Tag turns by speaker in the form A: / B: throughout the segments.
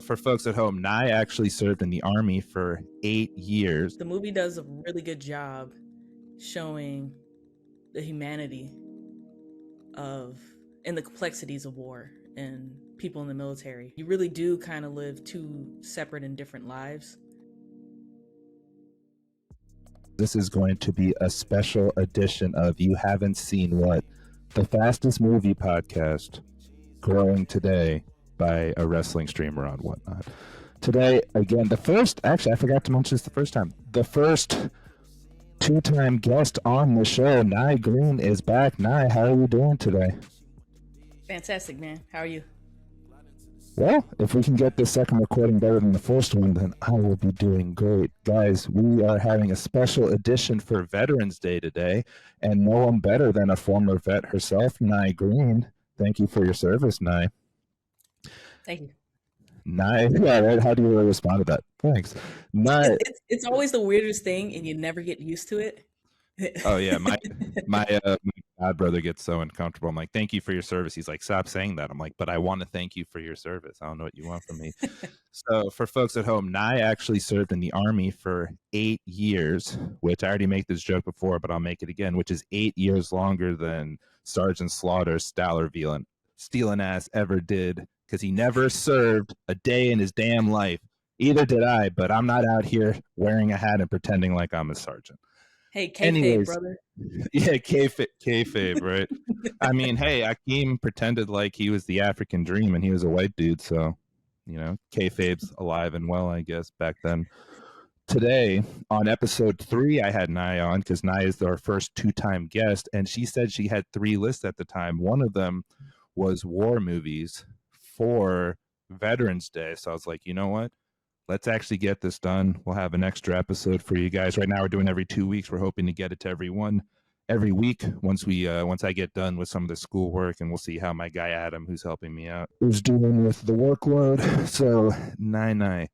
A: For folks at home, Nye actually served in the Army for 8 years.
B: The movie does a really good job showing the humanity of and the complexities of war and people in the military. You really do kind of live two separate and different lives.
A: This is going to be a special edition of You Haven't Seen What, the fastest movie podcast growing today by a wrestling streamer on Whatnot. Today, again, I forgot to mention this the first time. The first two-time guest on the show, Nye Green, is back. Nye, how are you doing today?
B: Fantastic, man. How are you?
A: Well, if we can get this second recording better than the first one, then I will be doing great. Guys, we are having a special edition for Veterans Day today, and no one better than a former vet herself, Nye Green. Thank you for your service, Nye.
B: Thank you.
A: Nye, yeah, right? How do you really respond to that? Thanks. Nye.
B: It's always the weirdest thing, and you never get used to it.
A: Oh yeah, my god brother gets so uncomfortable. I'm like, thank you for your service. He's like, stop saying that. I'm like, but I want to thank you for your service. I don't know what you want from me. So for folks at home, Nye actually served in the Army for 8 years, which I already made this joke before, but I'll make it again, which is 8 years longer than Sergeant Slaughter's stealing ass ever did, because he never served a day in his damn life. Either did I, but I'm not out here wearing a hat and pretending like I'm a sergeant.
B: Hey, kayfabe, brother.
A: Yeah, kayfabe, right? I mean, hey, Akeem pretended like he was the African dream and he was a white dude, so, you know, kayfabe's alive and well, I guess, back then. Today, on episode 3, I had Nye on because Nye is our first two-time guest, and she said she had 3 lists at the time. One of them was war movies for Veterans Day, so I was like, you know what? Let's actually get this done. We'll have an extra episode for you guys. Right now, we're doing every 2 weeks. We're hoping to get it to every week once I get done with some of the schoolwork, and we'll see how my guy Adam, who's helping me out, is doing with the workload. So, Nye,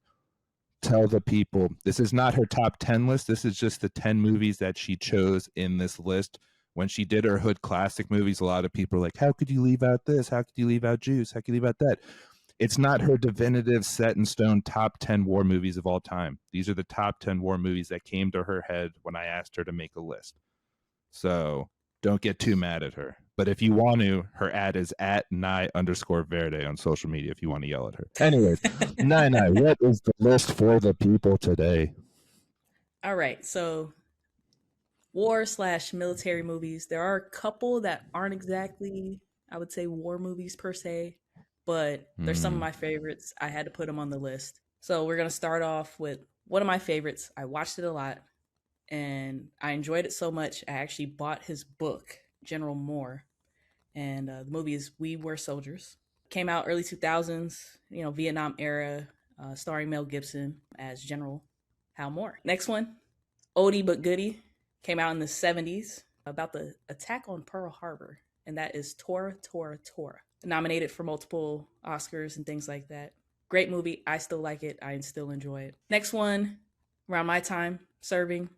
A: tell the people, this is not her top 10 list. This is just the 10 movies that she chose in this list. When she did her Hood Classic movies, a lot of people are like, how could you leave out this? How could you leave out Juice? How could you leave out that? It's not her definitive set in stone top 10 war movies of all time. These are the top 10 war movies that came to her head when I asked her to make a list. So don't get too mad at her. But if you want to, her ad is at Nye_Verde on social media if you want to yell at her. Anyways, Nye, what is the list for the people today?
B: All right, so war/military movies. There are a couple that aren't exactly, I would say, war movies per se, but they're some of my favorites. I had to put them on the list. So we're going to start off with one of my favorites. I watched it a lot, and I enjoyed it so much, I actually bought his book, General Moore. And the movie is We Were Soldiers. Came out early 2000s, Vietnam era, starring Mel Gibson as General Hal Moore. Next one, Oldie But Goodie, came out in the 70s about the attack on Pearl Harbor, and that is Tora, Tora, Tora. Nominated for multiple Oscars and things like that. Great movie. I still like it. I still enjoy it. Next one, around my time serving,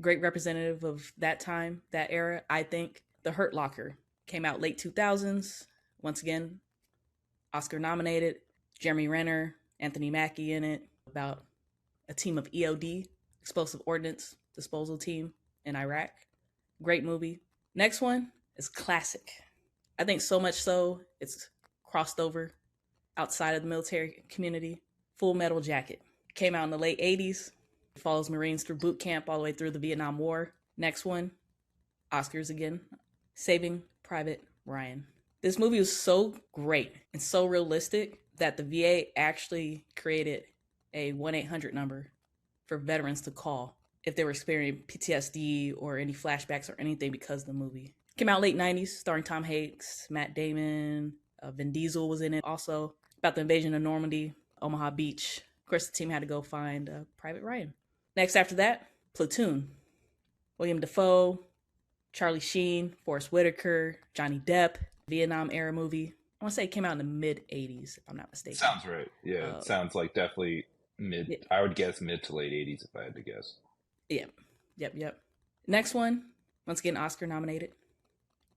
B: great representative of that time, that era, I think, The Hurt Locker. Came out late 2000s. Once again, Oscar nominated. Jeremy Renner, Anthony Mackie in it, about a team of EOD, Explosive Ordnance Disposal Team in Iraq. Great movie. Next one is classic. I think so much so, it's crossed over outside of the military community. Full Metal Jacket. Came out in the late 80s. Follows Marines through boot camp all the way through the Vietnam War. Next one, Oscars again. Saving Private Ryan. This movie was so great and so realistic that the VA actually created a 1-800 number for veterans to call if they were experiencing PTSD or any flashbacks or anything because of the movie. Came out late 90s, starring Tom Hanks, Matt Damon, Vin Diesel was in it also. About the invasion of Normandy, Omaha Beach. Of course, the team had to go find Private Ryan. Next after that, Platoon. William Dafoe, Charlie Sheen, Forrest Whitaker, Johnny Depp, Vietnam era movie. I want to say it came out in the mid-80s, if I'm not mistaken.
A: Sounds right. Yeah, it sounds like definitely mid. Yeah. I would guess mid to late 80s if I had to guess.
B: Yeah. Yep. Next one, once again, Oscar nominated.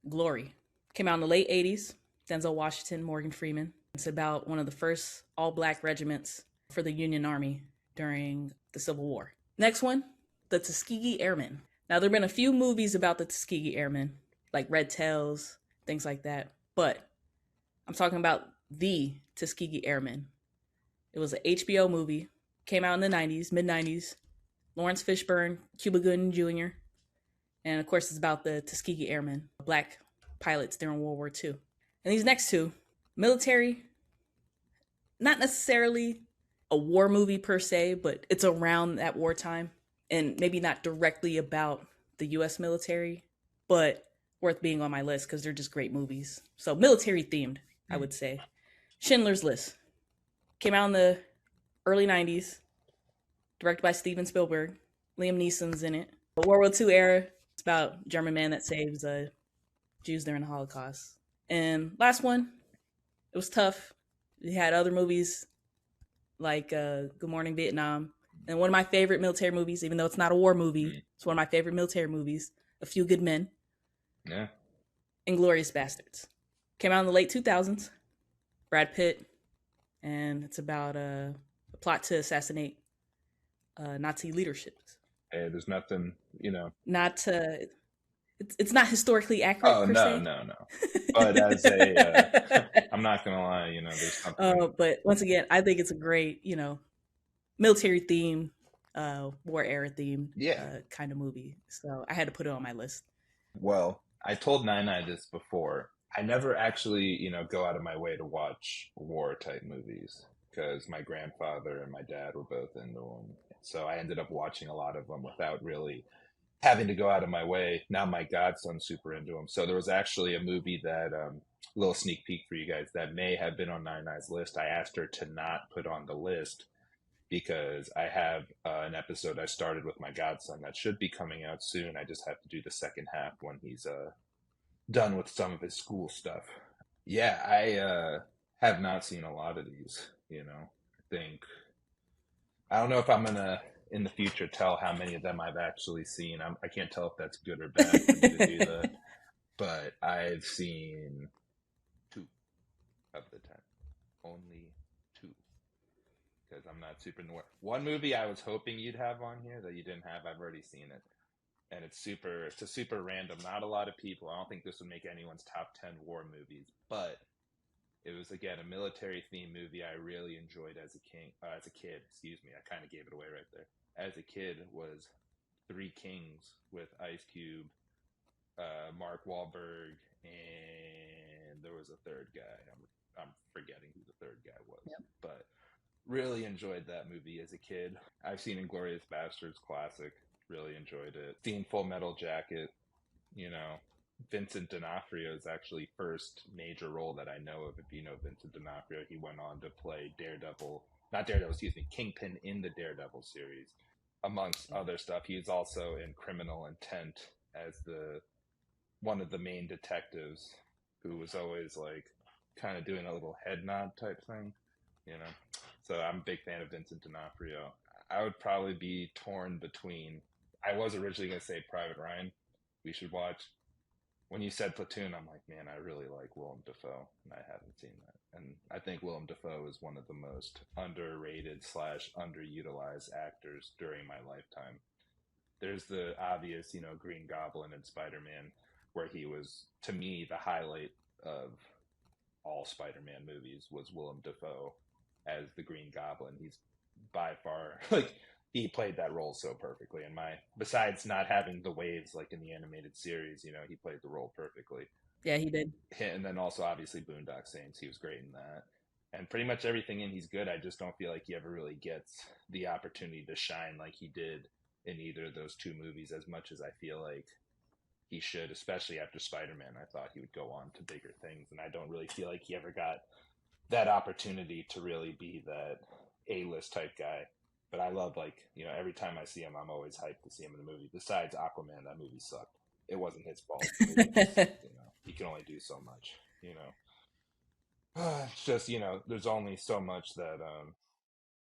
B: Glory. Came out in the late 80s. Denzel Washington, Morgan Freeman. It's about one of the first all-black regiments for the Union Army during the Civil War. Next one, the Tuskegee Airmen. Now, there have been a few movies about the Tuskegee Airmen, like Red Tails, things like that, but I'm talking about the Tuskegee Airmen. It was an HBO movie, came out in the 90s, mid 90s. Lawrence Fishburne, Cuba Gooding Jr., and of course, it's about the Tuskegee Airmen, black pilots during World War II. And these next two, military, not necessarily a war movie per se, but it's around that wartime and maybe not directly about the US military, but worth being on my list because they're just great movies. So military themed, I would say. Schindler's List came out in the early 90s, directed by Steven Spielberg. Liam Neeson's in it. The World War II era, it's about a German man that saves Jews during the Holocaust. And last one, it was tough. We had other movies like Good Morning Vietnam. And one of my favorite military movies, even though it's not a war movie, it's one of my favorite military movies, A Few Good Men.
C: Yeah.
B: Inglourious Bastards. Came out in the late 2000s. Brad Pitt. And it's about a plot to assassinate Nazi leadership.
C: Hey, there's nothing,
B: Not it's not historically accurate.
C: Oh,
B: per se.
C: no. But as a, I'm not gonna lie, there's something.
B: But once again, I think it's a great, military theme, war era theme, kind of movie. So I had to put it on my list.
C: Well, I told Nine this before. I never actually, go out of my way to watch war type movies because my grandfather and my dad were both into them. So I ended up watching a lot of them without really having to go out of my way. Now my godson's super into them. So there was actually a movie that, little sneak peek for you guys, that may have been on Nine list. I asked her to not put on the list because I have an episode I started with my godson that should be coming out soon. I just have to do the second half when he's done with some of his school stuff. Yeah, I have not seen a lot of these, I don't know if I'm going to, in the future, tell how many of them I've actually seen. I can't tell if that's good or bad for me to do that. But I've seen 2 of the 10. Only 2. Because I'm not super aware. One movie I was hoping you'd have on here that you didn't have, I've already seen it. And it's a super random. Not a lot of people. I don't think this would make anyone's top 10 war movies. But it was, again, a military-themed movie I really enjoyed as a kid. Excuse me, I kind of gave it away right there. As a kid, was Three Kings with Ice Cube, Mark Wahlberg, and there was a third guy. I'm forgetting who the third guy was.
B: Yep.
C: But really enjoyed that movie as a kid. I've seen Inglourious Bastards, classic. Really enjoyed it. Seen Full Metal Jacket, Vincent D'Onofrio's actually first major role that I know of. If you know Vincent D'Onofrio, he went on to play Kingpin in the Daredevil series, amongst other stuff. He's also in Criminal Intent as one of the main detectives who was always like kind of doing a little head nod type thing, So I'm a big fan of Vincent D'Onofrio. I would probably be torn between, I was originally going to say Private Ryan, we should watch. When you said Platoon, I'm like, man, I really like Willem Dafoe, and I haven't seen that. And I think Willem Dafoe is one of the most underrated / underutilized actors during my lifetime. There's the obvious, Green Goblin and Spider-Man, where he was, to me, the highlight of all Spider-Man movies was Willem Dafoe as the Green Goblin. He's by far, he played that role so perfectly. And besides not having the waves like in the animated series, he played the role perfectly.
B: Yeah, he did.
C: And then also obviously Boondock Saints, he was great in that. And pretty much everything in he's good. I just don't feel like he ever really gets the opportunity to shine like he did in either of those 2 movies as much as I feel like he should, especially after Spider-Man. I thought he would go on to bigger things, and I don't really feel like he ever got that opportunity to really be that A-list type guy. But I love, every time I see him, I'm always hyped to see him in a movie. Besides Aquaman, that movie sucked. It wasn't his fault. He can only do so much, It's just, there's only so much that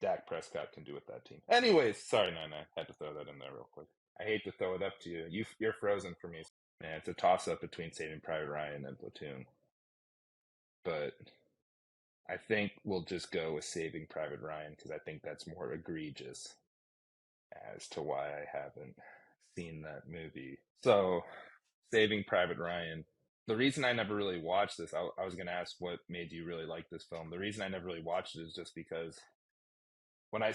C: Dak Prescott can do with that team. Anyways, sorry, Nana. I had to throw that in there real quick. I hate to throw it up to you. You're frozen for me. Man, it's a toss-up between Saving Private Ryan and Platoon. But I think we'll just go with Saving Private Ryan because I think that's more egregious as to why I haven't seen that movie. So, Saving Private Ryan. The reason I never really watched this, I was going to ask what made you really like this film. The reason I never really watched it is just because when I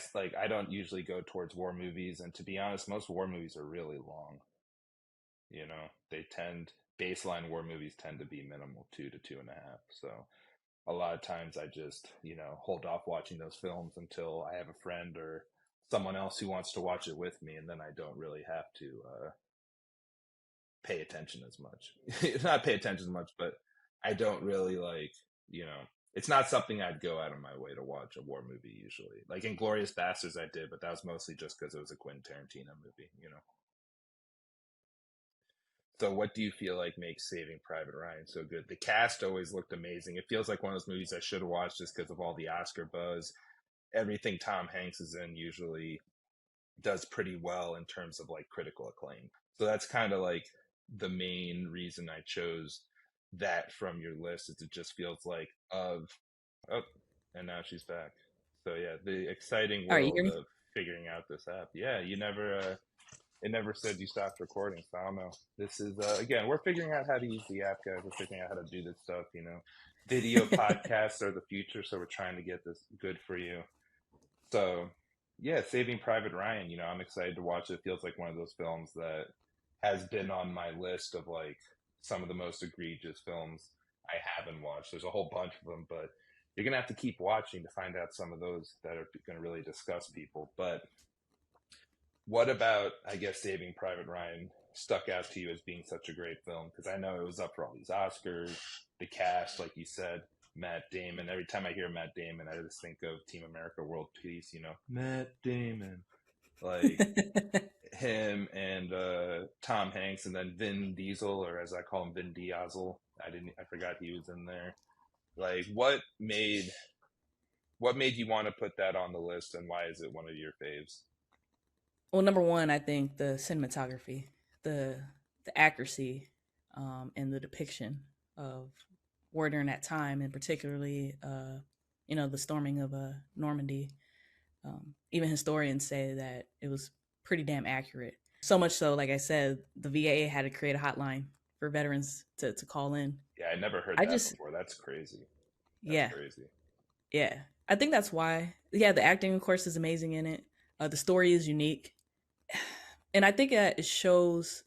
C: don't usually go towards war movies, and to be honest, most war movies are really long. You know, baseline war movies tend to be minimal 2 to 2.5. So a lot of times I just, hold off watching those films until I have a friend or someone else who wants to watch it with me, and then I don't really have to pay attention as much. Not pay attention as much, but I don't really it's not something I'd go out of my way to watch a war movie usually. Like Inglourious Basterds I did, but that was mostly just because it was a Quentin Tarantino movie. So what do you feel like makes Saving Private Ryan so good? The cast always looked amazing. It feels like one of those movies I should have watched just because of all the Oscar buzz. Everything Tom Hanks is in usually does pretty well in terms of like critical acclaim. So that's kind of like the main reason I chose that from your list. Is it just feels like and now she's back. So yeah, the exciting world of figuring out this app. Yeah, it never said you stopped recording, so I don't know. This is, again, we're figuring out how to use the app, guys. We're figuring out how to do this stuff, Video podcasts are the future, so we're trying to get this good for you. So, yeah, Saving Private Ryan, I'm excited to watch it. It feels like one of those films that has been on my list of, like, some of the most egregious films I haven't watched. There's a whole bunch of them, but you're going to have to keep watching to find out some of those that are going to really disgust people. But what about, I guess, Saving Private Ryan stuck out to you as being such a great film? Because I know it was up for all these Oscars, the cast, like you said, Matt Damon. Every time I hear Matt Damon, I just think of Team America World Peace, Matt Damon. Like him and Tom Hanks, and then Vin Diesel, or as I call him, Vin Diesel. I forgot he was in there. Like, what made you want to put that on the list, and why is it one of your faves?
B: Well, number one, I think the cinematography, the accuracy, and the depiction of war during that time, and particularly, the storming of Normandy. Even historians say that it was pretty damn accurate. So much so, like I said, the VA had to create a hotline for veterans to call in.
C: Yeah, I never heard that before. That's crazy. That's crazy.
B: Yeah. I think that's why. Yeah, the acting, of course, is amazing in it. The story is unique. And I think that it shows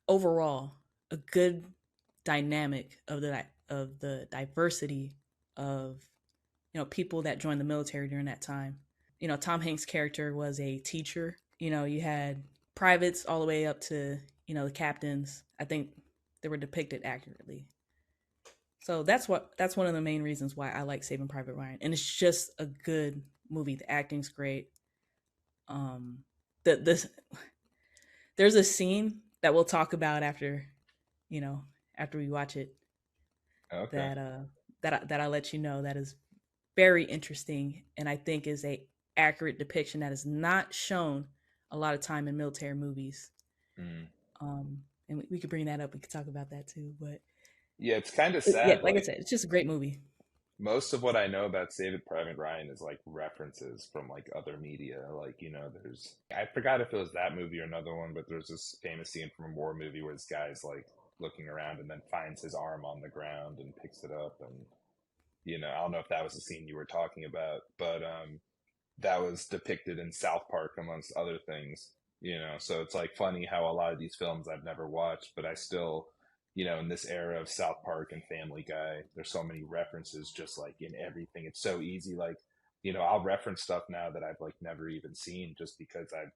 B: overall a good dynamic of the diversity of people that joined the military during that time. Tom Hanks' character was a teacher. You had privates all the way up to the captains. I think they were depicted accurately. So that's one of the main reasons why I like Saving Private Ryan, and it's just a good movie. The acting's great. There's a scene that we'll talk about after we watch it.
C: Okay.
B: That I'll let you know that is very interesting, and I think is a accurate depiction that is not shown a lot of time in military movies. And we could bring that up. We could talk about that too. But
C: yeah, it's kind of sad.
B: Yeah, like I said, it's just a great movie.
C: Most of what I know about Saving Private Ryan is like references from like other media. Like, I forgot if it was that movie or another one, but there's this famous scene from a war movie where this guy's like looking around and then finds his arm on the ground and picks it up. And, I don't know if that was the scene you were talking about, but that was depicted in South Park amongst other things, so it's like funny how a lot of these films I've never watched, but I still, in this era of South Park and Family Guy, there's so many references just like in everything. It's so easy. Like, I'll reference stuff now that I've like never even seen just because I've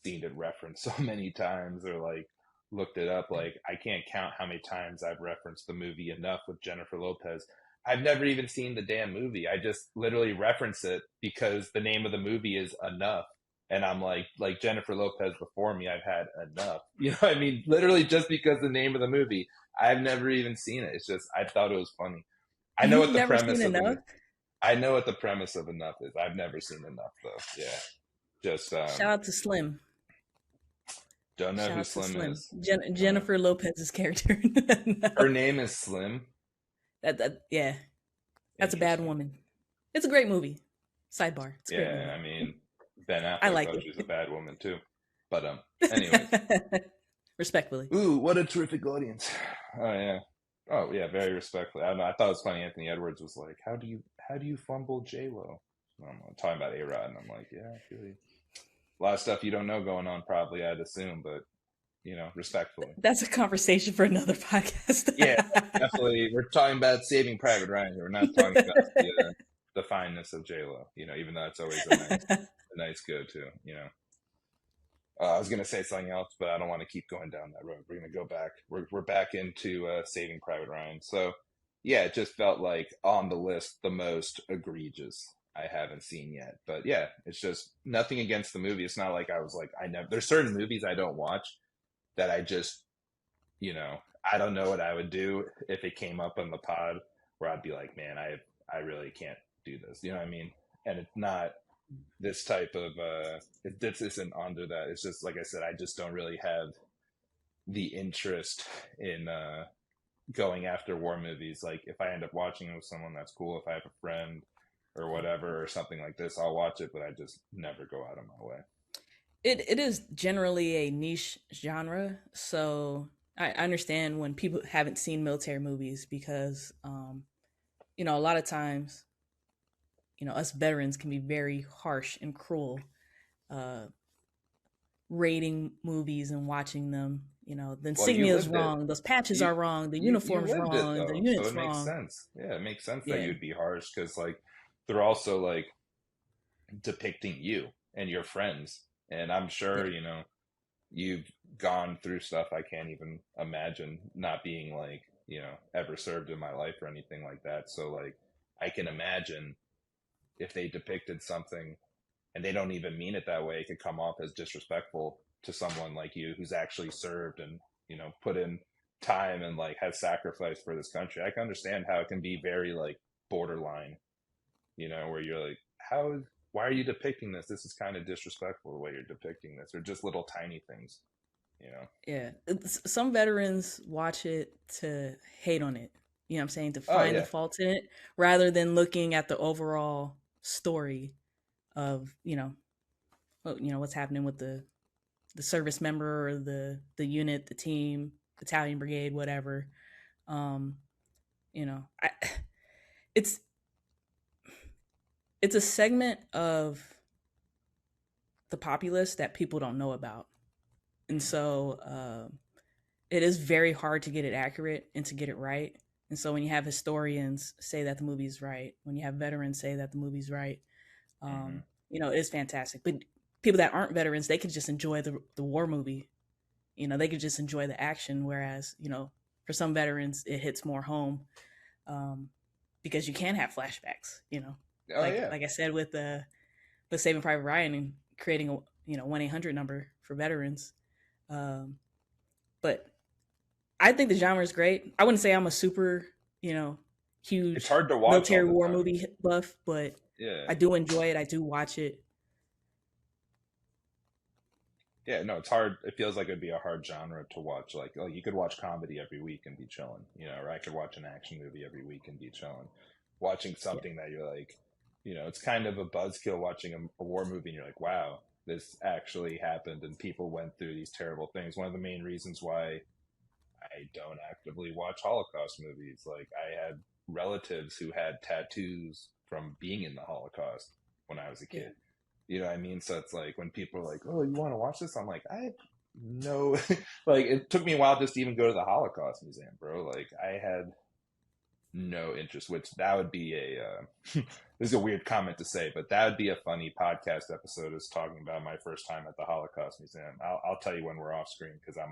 C: seen it referenced so many times or like looked it up. Like, I can't count how many times I've referenced the movie Enough with Jennifer Lopez. I've never even seen the damn movie. I just literally reference it because the name of the movie is Enough. And I'm like Jennifer Lopez before me, I've had enough. You know what I mean? Literally just because the name of the movie. I've never even seen it. It's just, I thought it was funny. I know what the premise of Enough? I know what the premise of Enough is. I've never seen Enough though. Yeah. Just
B: shout out to Slim.
C: Don't know who Slim is.
B: Jennifer Lopez's character.
C: Her name is Slim.
B: Yeah. That's a bad woman. It's a great movie. Sidebar. It's a great
C: Yeah,
B: movie.
C: I mean, Ben
B: I
C: Affleck
B: like
C: thought she was a
B: it.
C: bad woman too. But anyways.
B: Respectfully.
C: Ooh, what a terrific audience. Oh yeah. Oh yeah, very respectfully. I don't know, I thought it was funny Anthony Edwards was like, How do you fumble J-Lo? I'm talking about A-Rod, and I'm like, yeah, I feel you. A lot of stuff you don't know going on probably, I'd assume, but respectfully.
B: That's a conversation for another podcast.
C: Yeah, definitely. We're talking about Saving Private Ryan here. We're not talking about the fineness of J-Lo, even though it's always a nice go-to, I was going to say something else, but I don't want to keep going down that road. We're going to go back. We're back into Saving Private Ryan. So, yeah, it just felt like on the list the most egregious I haven't seen yet. But yeah, it's just nothing against the movie. It's not like I was like, there's certain movies I don't watch that I just, I don't know what I would do if it came up on the pod where I'd be like, man, I really can't do this. You know what I mean? And it's not this type of this isn't under that. It's just like I said, I just don't really have the interest in going after war movies. Like if I end up watching it with someone, that's cool. If I have a friend or whatever or something like this, I'll watch it, but I just never go out of my way.
B: It is generally a niche genre, so I understand when people haven't seen military movies because a lot of times us veterans can be very harsh and cruel rating movies and watching them. The insignia is wrong, those patches are wrong, the uniform's wrong, the unit's
C: so it
B: wrong.
C: Makes sense. Yeah, it makes sense that you'd be harsh because like they're also like depicting you and your friends, and I'm sure you've gone through stuff I can't even imagine, not being like ever served in my life or anything like that. So like I can imagine if they depicted something and they don't even mean it that way, it could come off as disrespectful to someone like you who's actually served and put in time and like has sacrificed for this country. I can understand how it can be very like borderline, where you're like, why are you depicting this? This is kind of disrespectful the way you're depicting this, or just little tiny things,
B: Yeah, some veterans watch it to hate on it. You know what I'm saying? To find the faults in it rather than looking at the overall story of what's happening with the service member or the unit, the team, battalion, brigade, whatever. It's a segment of the populace that people don't know about, and so it is very hard to get it accurate and to get it right. And so when you have historians say that the movie's right, when you have veterans say that the movie's right, it is fantastic. But people that aren't veterans, they could just enjoy the war movie. They could just enjoy the action. Whereas, for some veterans, it hits more home because you can have flashbacks. Like I said with Saving Private Ryan and creating a 1-800 number for veterans. But I think the genre is great. I wouldn't say I'm a super huge
C: it's hard to watch
B: military war movie buff, but
C: yeah,
B: I do enjoy it. I do watch it.
C: Yeah, no, it's hard. It feels like it'd be a hard genre to watch. Like you could watch comedy every week and be chilling, or I could watch an action movie every week and be chilling. Watching something that you're like, it's kind of a buzzkill watching a war movie and you're like, wow, this actually happened and people went through these terrible things. One of the main reasons why I don't actively watch Holocaust movies. Like I had relatives who had tattoos from being in the Holocaust when I was a kid. You know what I mean? So it's like when people are like, oh, you want to watch this? I'm like, I no, like it took me a while just to even go to the Holocaust Museum, bro. Like I had no interest, which that would be this is a weird comment to say, but that would be a funny podcast episode is talking about my first time at the Holocaust Museum. I'll tell you when we're off screen because I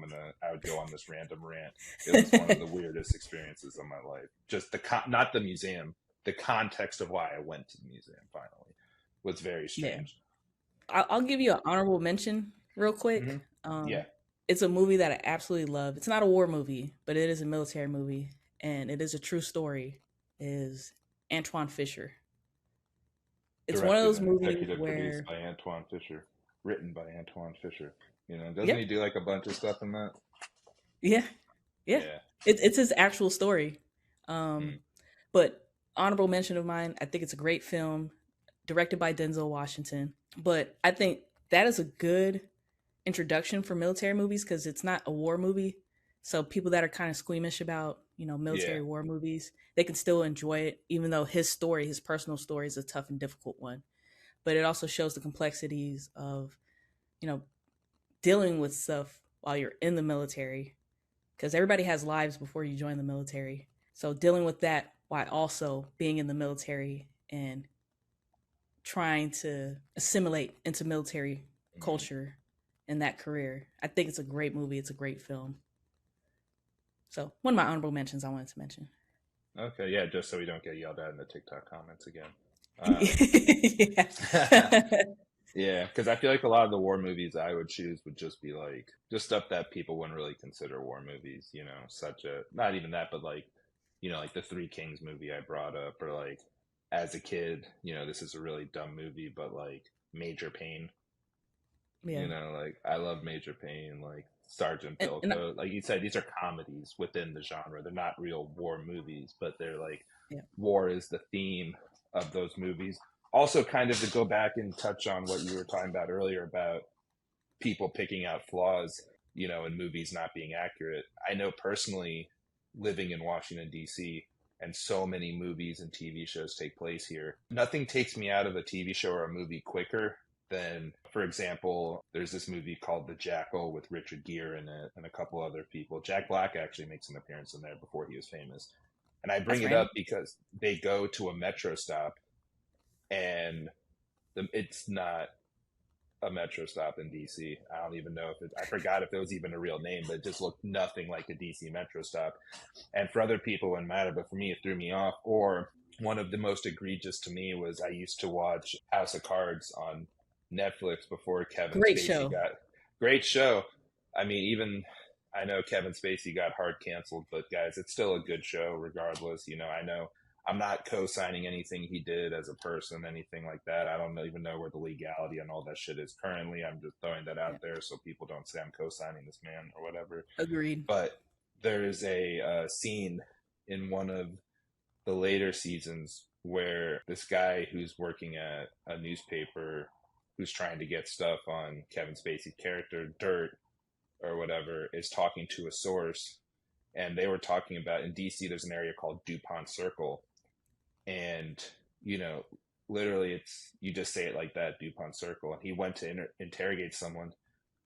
C: would go on this random rant. It was one of the weirdest experiences of my life. Just not the museum, the context of why I went to the museum finally was very strange.
B: Yeah. I'll give you an honorable mention real quick. It's a movie that I absolutely love. It's not a war movie, but it is a military movie, and it is a true story. Is Antoine Fisher. It's one of those movies where
C: produced by Antoine Fisher, written by Antoine Fisher. Doesn't he do like a bunch of stuff in that?
B: Yeah. It's his actual story. But honorable mention of mine. I think it's a great film, directed by Denzel Washington. But I think that is a good introduction for military movies because it's not a war movie. So people that are kind of squeamish about, military war movies, they can still enjoy it, even though his story, his personal story, is a tough and difficult one. But it also shows the complexities of, dealing with stuff while you're in the military, because everybody has lives before you join the military. So dealing with that while also being in the military and trying to assimilate into military culture in that career. I think it's a great movie. It's a great film. So one of my honorable mentions I wanted to mention.
C: Okay, yeah, just so we don't get yelled at in the TikTok comments again. Yeah, because I feel like a lot of the war movies I would choose would just be like just stuff that people wouldn't really consider war movies, such a not even that, but like, like the Three Kings movie I brought up, or like as a kid, this is a really dumb movie, but like Major Payne.
B: Yeah.
C: Like I love Major Payne, like Sergeant Bilko. Like you said, these are comedies within the genre. They're not real war movies, but they're like war is the theme of those movies. Also, kind of to go back and touch on what you were talking about earlier about people picking out flaws, in movies not being accurate. I know personally, living in Washington, D.C., and so many movies and TV shows take place here. Nothing takes me out of a TV show or a movie quicker than, for example, there's this movie called The Jackal with Richard Gere in it and a couple other people. Jack Black actually makes an appearance in there before he was famous. And I bring it up because they go to a metro stop, and it's not a metro stop in DC. I don't even know I forgot if it was even a real name, but it just looked nothing like a DC metro stop. And for other people, it wouldn't matter, but for me, it threw me off. Or one of the most egregious to me was I used to watch House of Cards on Netflix before Kevin Spacey great show. I mean, even I know Kevin Spacey got hard canceled, but guys, it's still a good show regardless. I know I'm not co-signing anything he did as a person, anything like that. I don't even know where the legality and all that shit is currently. I'm just throwing that out there so people don't say I'm co-signing this man or whatever.
B: Agreed.
C: But there is a scene in one of the later seasons where this guy who's working at a newspaper who's trying to get stuff on Kevin Spacey's character, Dirt or whatever, is talking to a source. And they were talking about, in DC, there's an area called DuPont Circle. And, literally you just say it like that, DuPont Circle. And he went to interrogate someone.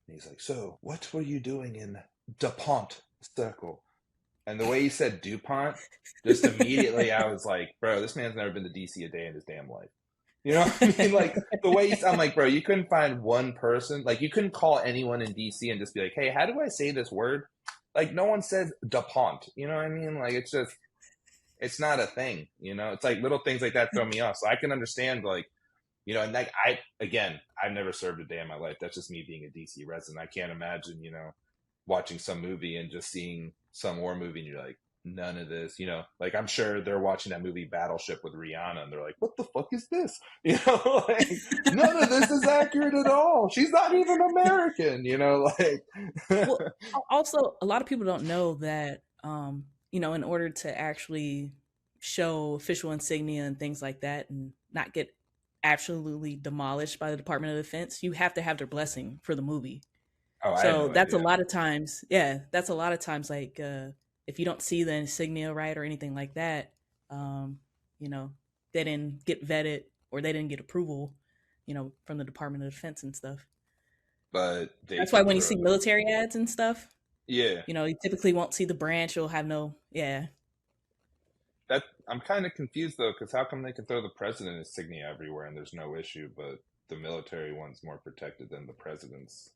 C: And he's like, so what were you doing in DuPont Circle? And the way he said DuPont, just immediately I was like, bro, this man's never been to DC a day in his damn life. You know what I mean? Like the way I'm like, bro, you couldn't find one person. Like you couldn't call anyone in DC and just be like, hey, how do I say this word? Like no one says DuPont. You know what I mean? Like it's not a thing. It's like little things like that throw me off. So I can understand like, and like I've never served a day in my life. That's just me being a DC resident. I can't imagine, watching some movie and just seeing some war movie and you're like, none of this, like I'm sure they're watching that movie Battleship with Rihanna and they're like, what the fuck is this? Like none of this is accurate at all. She's not even American, like.
B: Well, also a lot of people don't know that, in order to actually show official insignia and things like that and not get absolutely demolished by the Department of Defense, you have to have their blessing for the movie.
C: Oh,
B: so that's idea. A lot of times, that's a lot of times like, if you don't see the insignia right or anything like that, they didn't get vetted or they didn't get approval, from the Department of Defense and stuff.
C: But
B: that's why when you see military ads and stuff,
C: you
B: typically won't see the branch. You'll have
C: That I'm kind of confused though, because how come they can throw the president insignia everywhere and there's no issue, but the military one's more protected than the president's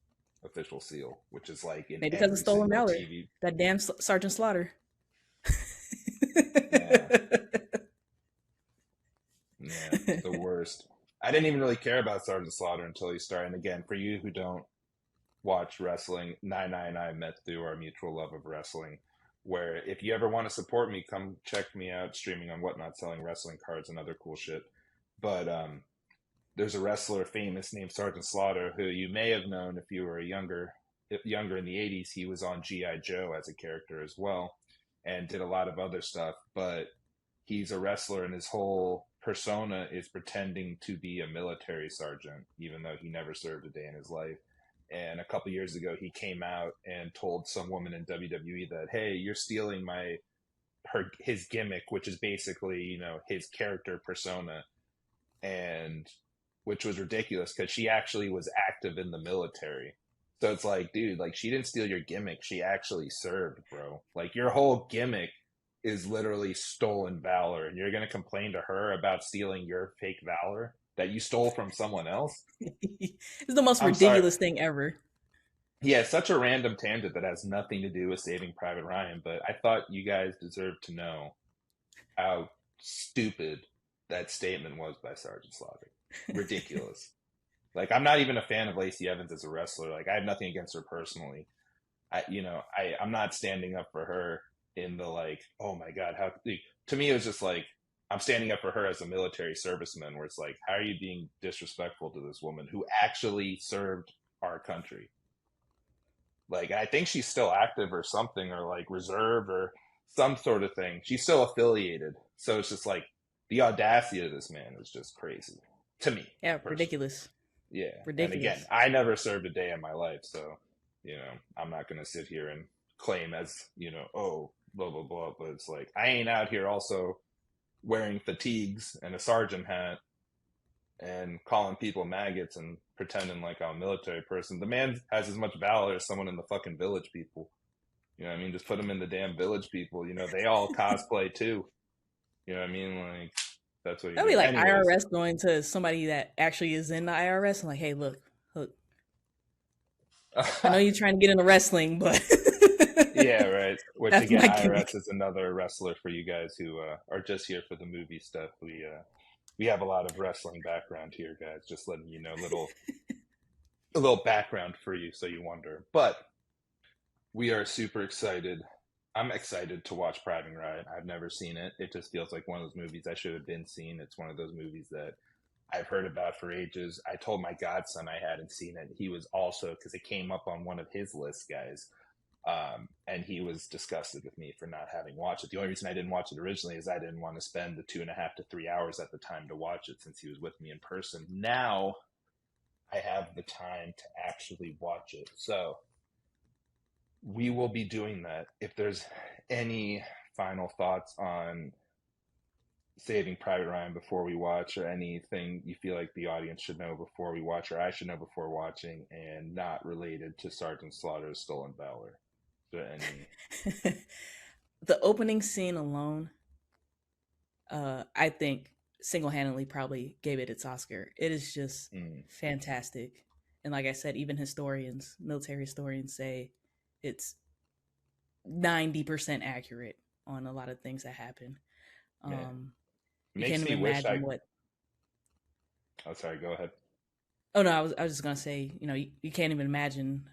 C: official seal, which is like in
B: maybe because of stolen valor. That damn Sergeant Slaughter.
C: Yeah, the worst. I didn't even really care about Sergeant Slaughter until he started. And again, for you who don't watch wrestling, 999 met through our mutual love of wrestling, where if you ever want to support me, come check me out streaming on Whatnot, selling wrestling cards and other cool shit. But there's a wrestler famous named Sergeant Slaughter who you may have known if you were younger in the 80s. He was on G.I. Joe as a character as well and did a lot of other stuff. But he's a wrestler and his whole persona is pretending to be a military sergeant, even though he never served a day in his life. And a couple years ago, he came out and told some woman in WWE that, hey, you're stealing his gimmick, which is basically, you know, his character persona, and which was ridiculous because she actually was active in the military. So it's like, dude, like, she didn't steal your gimmick. She actually served, bro. Like, your whole gimmick is literally stolen valor, and you're going to complain to her about stealing your fake valor that you stole from someone else?
B: It's the most ridiculous thing ever.
C: Yeah, it's such a random tangent that has nothing to do with Saving Private Ryan, but I thought you guys deserved to know how stupid that statement was by Sergeant Slaughter. Ridiculous. Like, I'm not even a fan of Lacey Evans as a wrestler. Like, I have nothing against her personally. I'm not standing up for her in the, like, oh my God, how, like, to me, it was just like, I'm standing up for her as a military serviceman, where it's like, how are you being disrespectful to this woman who actually served our country? Like, I think she's still active or something, or like reserve or some sort of thing. She's still affiliated. So it's just like, the audacity of this man is just crazy to me.
B: Yeah, personally. Ridiculous.
C: Yeah.
B: Ridiculous.
C: And again, I never served a day in my life. So, you know, I'm not going to sit here and claim as, you know, oh, blah, blah, blah. But it's like, I ain't out here also wearing fatigues and a sergeant hat and calling people maggots and pretending like I'm a military person. The man has as much valor as someone in the fucking Village People. You know what I mean? Just put him in the damn Village People. You know, they all cosplay too. You know what I mean? Like, that's what you
B: That'd be like IRS going to somebody that actually is in the IRS and like, hey, look. I know you're trying to get into wrestling, but
C: yeah, right. Which
B: that's
C: again, IRS is another wrestler for you guys who are just here for the movie stuff. We have a lot of wrestling background here, guys. Just letting you know, a little background for you, so you wonder. But we are super excited. I'm excited to watch Private Ryan. I've never seen it. It just feels like one of those movies I should have been seen. It's one of those movies that I've heard about for ages. I told my godson I hadn't seen it. He was also, because it came up on one of his lists, guys. And he was disgusted with me for not having watched it. The only reason I didn't watch it originally is I didn't want to spend the 2.5 to 3 hours at the time to watch it, since he was with me in person. Now I have the time to actually watch it. So we will be doing that. If there's any final thoughts on Saving Private Ryan before we watch, or anything you feel like the audience should know before we watch, or I should know before watching, and not related to Sergeant Slaughter's Stolen Valor.
B: The opening scene alone, I think single-handedly probably gave it its Oscar. It is just fantastic. And like I said, even military historians say it's 90% accurate on a lot of things that happen. You can't even imagine what.
C: Oh, sorry. Go ahead.
B: Oh no, I was just gonna say, you know, you can't even imagine,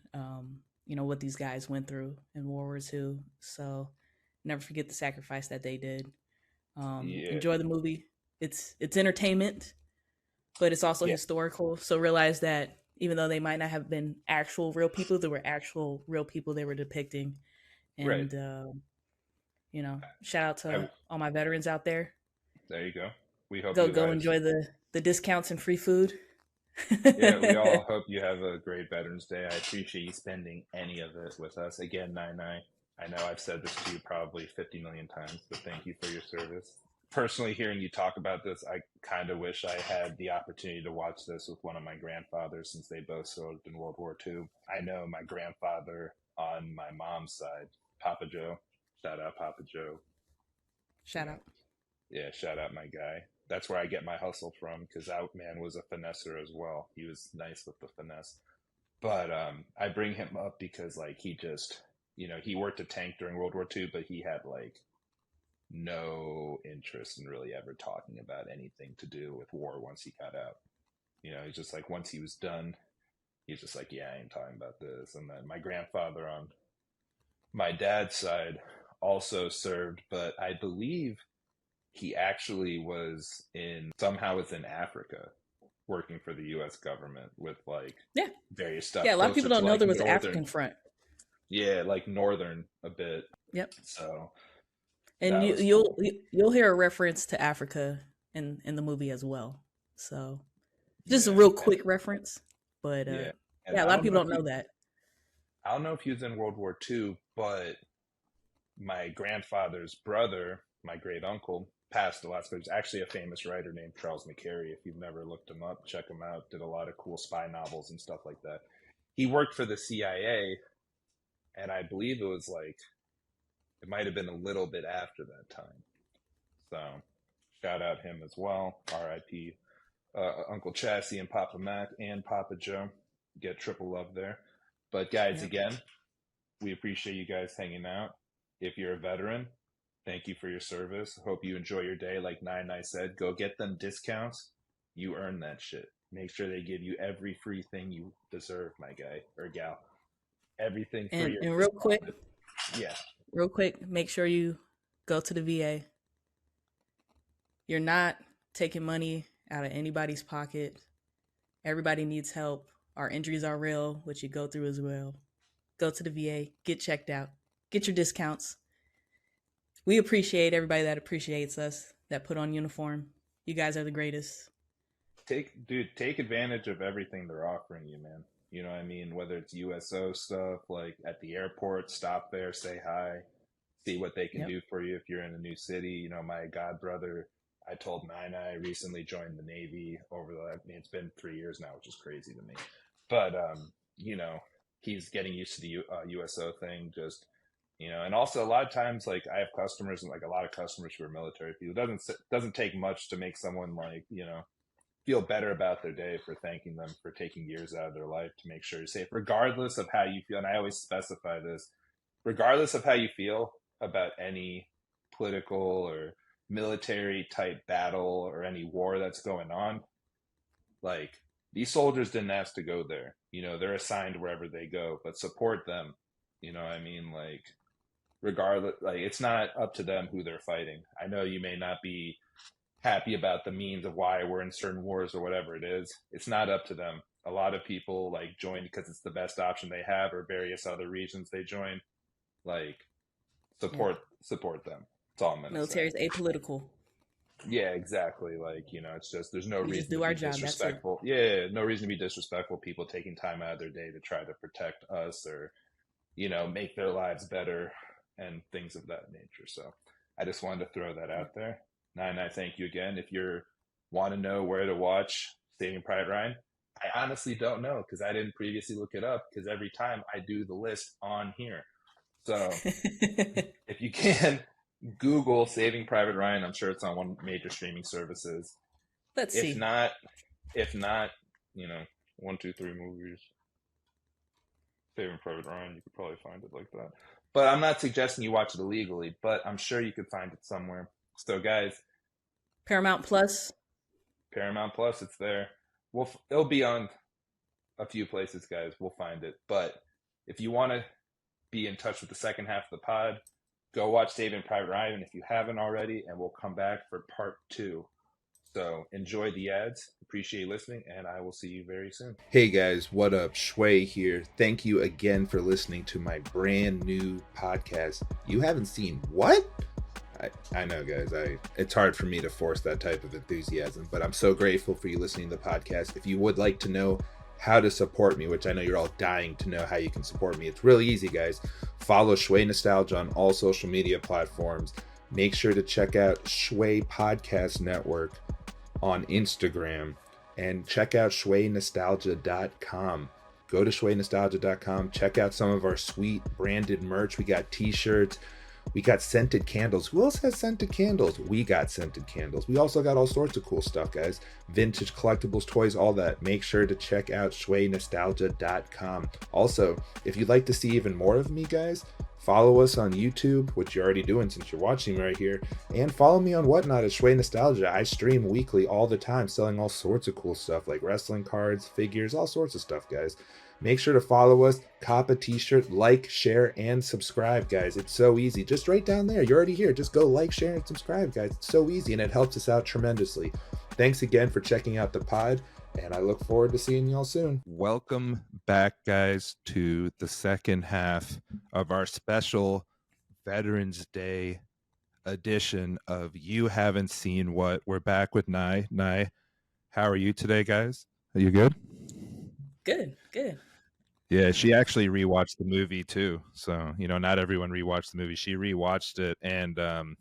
B: you know, what these guys went through in World War II. So never forget the sacrifice that they did. Enjoy the movie. It's entertainment, but it's also historical. So realize that even though they might not have been actual real people, there were actual real people they were depicting. And,
C: right.
B: You know, shout out to all my veterans out there.
C: There you go. We hope
B: go enjoy the discounts and free food.
C: Yeah, we all hope you have a great Veterans Day. I appreciate you spending any of it with us. Again, Nai, I know I've said this to you probably 50 million times, but thank you for your service. Personally, hearing you talk about this, I kind of wish I had the opportunity to watch this with one of my grandfathers, since they both served in World War II. I know my grandfather on my mom's side, Papa Joe. Shout out Papa Joe.
B: Shout out.
C: Yeah, shout out my guy. That's where I get my hustle from, because that man was a finesser as well. He was nice with the finesse. But I bring him up because, like, he just, you know, he worked a tank during World War II, but he had, like, no interest in really ever talking about anything to do with war once he got out. You know, he's just like, once he was done, he's just like, yeah, I ain't talking about this. And then my grandfather on my dad's side also served, but I believe he actually was somehow in Africa working for the U.S. government with, like, various stuff.
B: Yeah, a lot of people don't know there was an African front.
C: Yeah, like northern a bit.
B: Yep.
C: So
B: And
C: That
B: you,
C: was
B: you'll
C: cool.
B: you'll hear a reference to Africa in the movie as well. So just a
C: Yeah,
B: real quick reference, but
C: yeah. And
B: yeah, a lot of people don't know that.
C: I don't know if he was in World War II, but my grandfather's brother, my great uncle, passed a lot. So there's actually a famous writer named Charles McCary. If you've never looked him up, check him out. Did a lot of cool spy novels and stuff like that. He worked for the CIA, and I believe it was like it might have been a little bit after that time. So shout out him as well. R.I.P. Uncle Chassie and Papa Mac and Papa Joe. Get triple love there. But guys,
B: Yep.
C: again, we appreciate you guys hanging out. If you're a veteran, thank you for your service. Hope you enjoy your day. Like Nine said, go get them discounts. You earn that shit. Make sure they give you every free thing you deserve, my guy or gal. Everything free.
B: And real quick,
C: yeah.
B: Real quick, make sure you go to the VA. You're not taking money out of anybody's pocket. Everybody needs help. Our injuries are real, which you go through as well. Go to the VA, get checked out, get your discounts. We appreciate everybody that appreciates us, that put on uniform. You guys are the greatest.
C: Take advantage of everything they're offering you, man. You know what I mean? Whether it's USO stuff, like at the airport, stop there, say hi, see what they can do for you if you're in a new city. You know, my god brother, I told Nine recently joined the Navy it's been 3 years now, which is crazy to me. But, you know, he's getting used to the USO thing, just, you know, and also a lot of times, like I have customers and like a lot of customers who are military people. It doesn't take much to make someone like, you know, feel better about their day for thanking them for taking years out of their life to make sure you're safe, regardless of how you feel. And I always specify this, regardless of how you feel about any political or military type battle or any war that's going on, like these soldiers didn't ask to go there. You know, they're assigned wherever they go, but support them. You know what I mean? Like, regardless, like it's not up to them who they're fighting. I know you may not be happy about the means of why we're in certain wars or whatever it is. It's not up to them. A lot of people like join because it's the best option they have, or various other reasons they join. Like support them. That's all I'm gonna
B: Military
C: say.
B: is apolitical.
C: Yeah, exactly. Like, you know, it's just there's no
B: We
C: reason
B: just do
C: to
B: our
C: be
B: job.
C: disrespectful. Yeah, no reason to be disrespectful. People taking time out of their day to try to protect us or, you know, make their lives better and things of that nature. So I just wanted to throw that out there. Nine, I thank you again. If you want to know where to watch Saving Private Ryan, I honestly don't know because I didn't previously look it up because every time I do the list on here. So if you can Google Saving Private Ryan, I'm sure it's on one major streaming services.
B: Let's see.
C: If not, you know, 1, 2, 3 movies. Saving Private Ryan, you could probably find it like that. But I'm not suggesting you watch it illegally, but I'm sure you could find it somewhere. So, guys,
B: Paramount Plus,
C: it's there. It'll be on a few places, guys. We'll find it. But if you want to be in touch with the second half of the pod, go watch Saving Private Ryan if you haven't already, and we'll come back for part 2. So enjoy the ads. Appreciate you listening, and I will see you very soon. Hey guys, what up? Schway here. Thank you again for listening to my brand new podcast. You haven't seen what? I know, guys. It's hard for me to force that type of enthusiasm, but I'm so grateful for you listening to the podcast. If you would like to know how to support me, which I know you're all dying to know how you can support me, it's really easy, guys. Follow Schway Nostalgia on all social media platforms. Make sure to check out Schway Podcast Network on Instagram and check out schwaynostalgia.com. Go to schwaynostalgia.com. Check out some of our sweet branded merch. We got t-shirts. We got scented candles. Who else has scented candles? We got scented candles. We also got all sorts of cool stuff, guys. Vintage collectibles, toys, all that. Make sure to check out schwaynostalgia.com. Also, if you'd like to see even more of me, guys, follow us on YouTube, which you're already doing since you're watching right here, and follow me on Whatnot at Schway Nostalgia. I stream weekly all the time, selling all sorts of cool stuff like wrestling cards, figures, all sorts of stuff, guys. Make sure to follow us, cop a t-shirt, like, share, and subscribe, guys. It's so easy. Just right down there. You're already here. Just go like, share, and subscribe, guys. It's so easy, and it helps us out tremendously. Thanks again for checking out the pod, and I look forward to seeing y'all soon. Welcome back, guys, to the second half of our special Veterans Day
A: edition of You Haven't Seen What. We're back with Nye. Nye, how are you today, guys? Are you good?
B: Good, good.
A: Yeah, she actually rewatched the movie too. So, not everyone rewatched the movie. She rewatched it. And I'm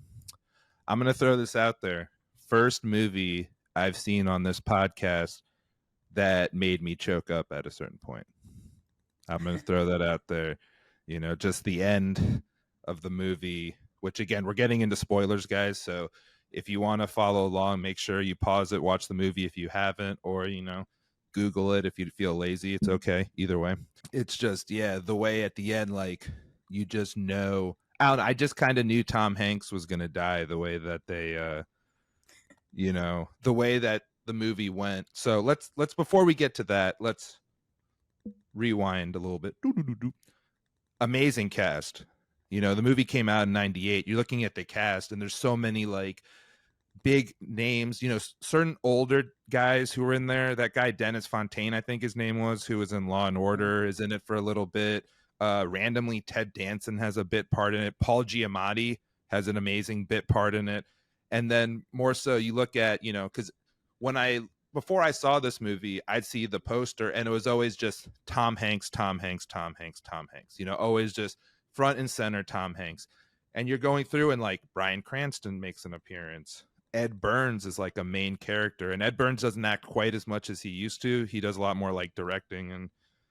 A: going to throw this out there. First movie I've seen on this podcast that made me choke up at a certain point. I'm going to throw that out there. Just the end of the movie, which again, we're getting into spoilers, guys. So if you want to follow along, make sure you pause it, watch the movie if you haven't, or, Google it if you feel lazy. It's okay. Either way. It's just, the way at the end, like, you just know. I just kind of knew Tom Hanks was going to die the way that they, the way that the movie went. So let's before we get to that, let's rewind a little bit. Amazing cast. The movie came out in 98. You're looking at the cast and there's so many like big names, certain older guys who were in there. That guy Dennis Fontaine, I think his name was, who was in Law and Order, is in it for a little bit. Randomly, Ted Danson has a bit part in it. Paul Giamatti has an amazing bit part in it. And then more so, you look at, because before I saw this movie, I'd see the poster and it was always just Tom Hanks, Tom Hanks, Tom Hanks, Tom Hanks, always just front and center Tom Hanks. And you're going through and like Bryan Cranston makes an appearance. Ed Burns is like a main character, and Ed Burns doesn't act quite as much as he used to. He does a lot more like directing and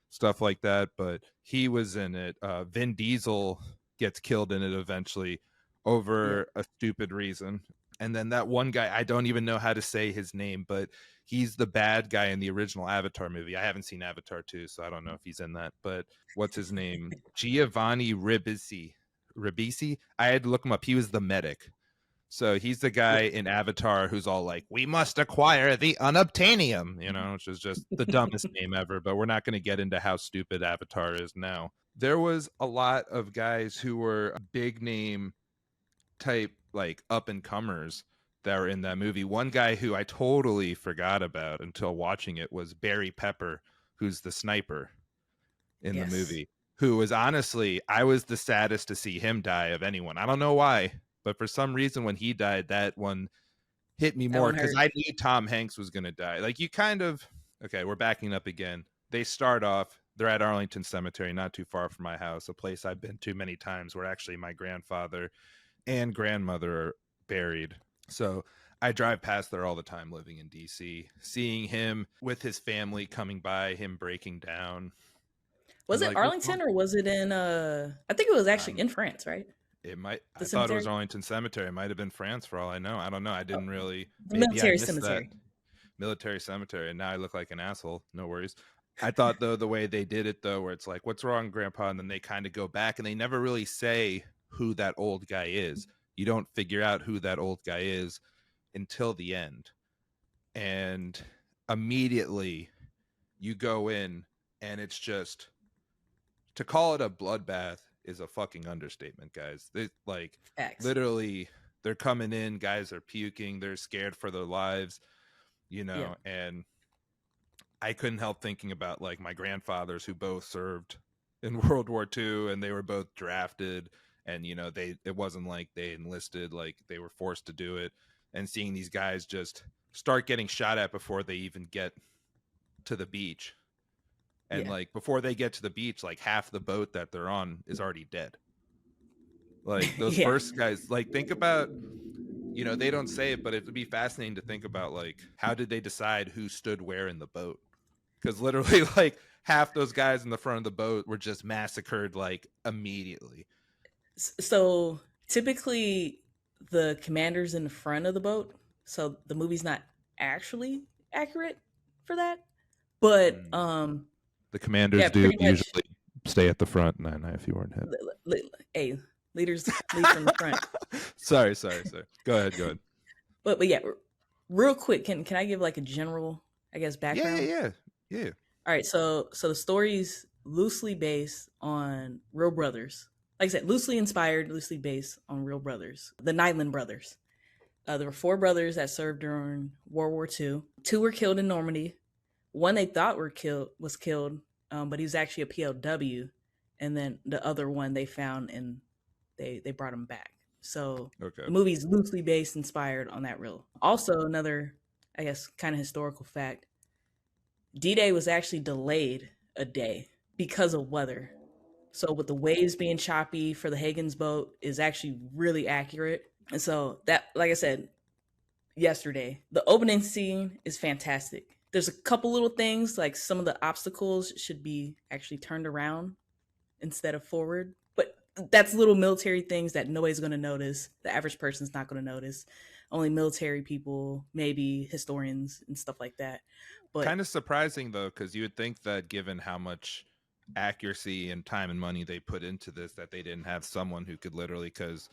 A: stuff like that, but he was in it. Vin Diesel gets killed in it eventually over a stupid reason. And then that one guy, I don't even know how to say his name, but he's the bad guy in the original Avatar movie. I haven't seen Avatar 2, so I don't know if he's in that, but what's his name? Giovanni Ribisi. I had to look him up. He was the medic. So he's the guy in Avatar who's all like, we must acquire the unobtainium, which is just the dumbest name ever. But we're not going to get into how stupid Avatar is now. There was a lot of guys who were big name type, like up and comers that were in that movie. One guy who I totally forgot about until watching it was Barry Pepper, who's the sniper in the movie, who was honestly, I was the saddest to see him die of anyone. I don't know why. But for some reason, when he died, that one hit me more because I knew Tom Hanks was going to die. Like okay, we're backing up again. They start off, they're at Arlington Cemetery, not too far from my house, a place I've been to many times where actually my grandfather and grandmother are buried. So I drive past there all the time living in DC, seeing him with his family coming by, him breaking down.
B: Was it Arlington or was it in, I think it was actually in France, right?
A: It might. I thought it was Arlington Cemetery. It might have been France for all I know. I don't know. I didn't really.
B: Military cemetery.
A: Military cemetery. And now I look like an asshole. No worries. I thought though the way they did it though, where it's like, "What's wrong, Grandpa?" and then they kind of go back and they never really say who that old guy is. You don't figure out who that old guy is until the end, and immediately you go in and it's just, to call it a bloodbath is a fucking understatement, guys. They like
B: Facts.
A: Literally they're coming in, guys are puking, they're scared for their lives, and I couldn't help thinking about like my grandfathers who both served in World War II and they were both drafted, and it wasn't like they enlisted, like they were forced to do it, and seeing these guys just start getting shot at before they even get to the beach. And like before they get to the beach, like half the boat that they're on is already dead. Like those first guys, like think about, they don't say it, but it would be fascinating to think about like how did they decide who stood where in the boat? Because literally like half those guys in the front of the boat were just massacred like immediately.
B: So typically the commander's in the front of the boat. So the movie's not actually accurate for that. But
A: the commanders do usually stay at the front, and if you weren't hit.
B: Hey, leaders lead from the front.
A: Sorry. Go ahead.
B: But yeah, real quick, can I give like a general, I guess, background?
A: Yeah.
B: All right, so the story's loosely based on real brothers. Like I said, loosely inspired, loosely based on real brothers. The Nyland brothers. There were 4 brothers that served during World War II. 2 were killed in Normandy. One they thought was killed, but he was actually a POW. And then the other one they found and they brought him back. So
A: Okay.
B: the movie's loosely based, inspired on that reel. Also, another, I guess, kind of historical fact, D-Day was actually delayed a day because of weather. So with the waves being choppy for the Higgins boat is actually really accurate. And so that, like I said yesterday, the opening scene is fantastic. There's a couple little things, like some of the obstacles should be actually turned around instead of forward. But that's little military things that nobody's going to notice. The average person's not going to notice. Only military people, maybe historians and stuff like that. But
A: kind of surprising though, because you would think that given how much accuracy and time and money they put into this, that they didn't have someone who could literally, because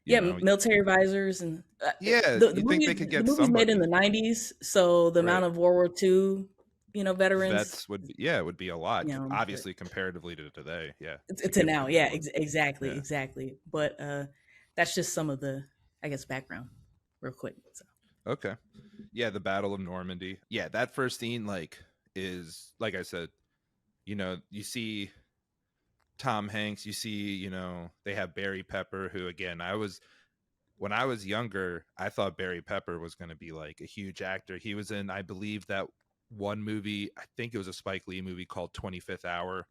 B: military advisors and
A: you think they could get
B: the movie's made
A: somebody
B: in the 90s, so the amount of World War II veterans,
A: vets would be a lot, obviously comparatively to today.
B: To now, exactly. But that's just some of the, I guess, background real quick. So.
A: Okay. Yeah, the Battle of Normandy. Yeah, that first scene is, like I said, you see Tom Hanks, you see, they have Barry Pepper, who, again, when I was younger, I thought Barry Pepper was going to be like a huge actor. He was in, I believe, that one movie, I think it was a Spike Lee movie called 25th Hour,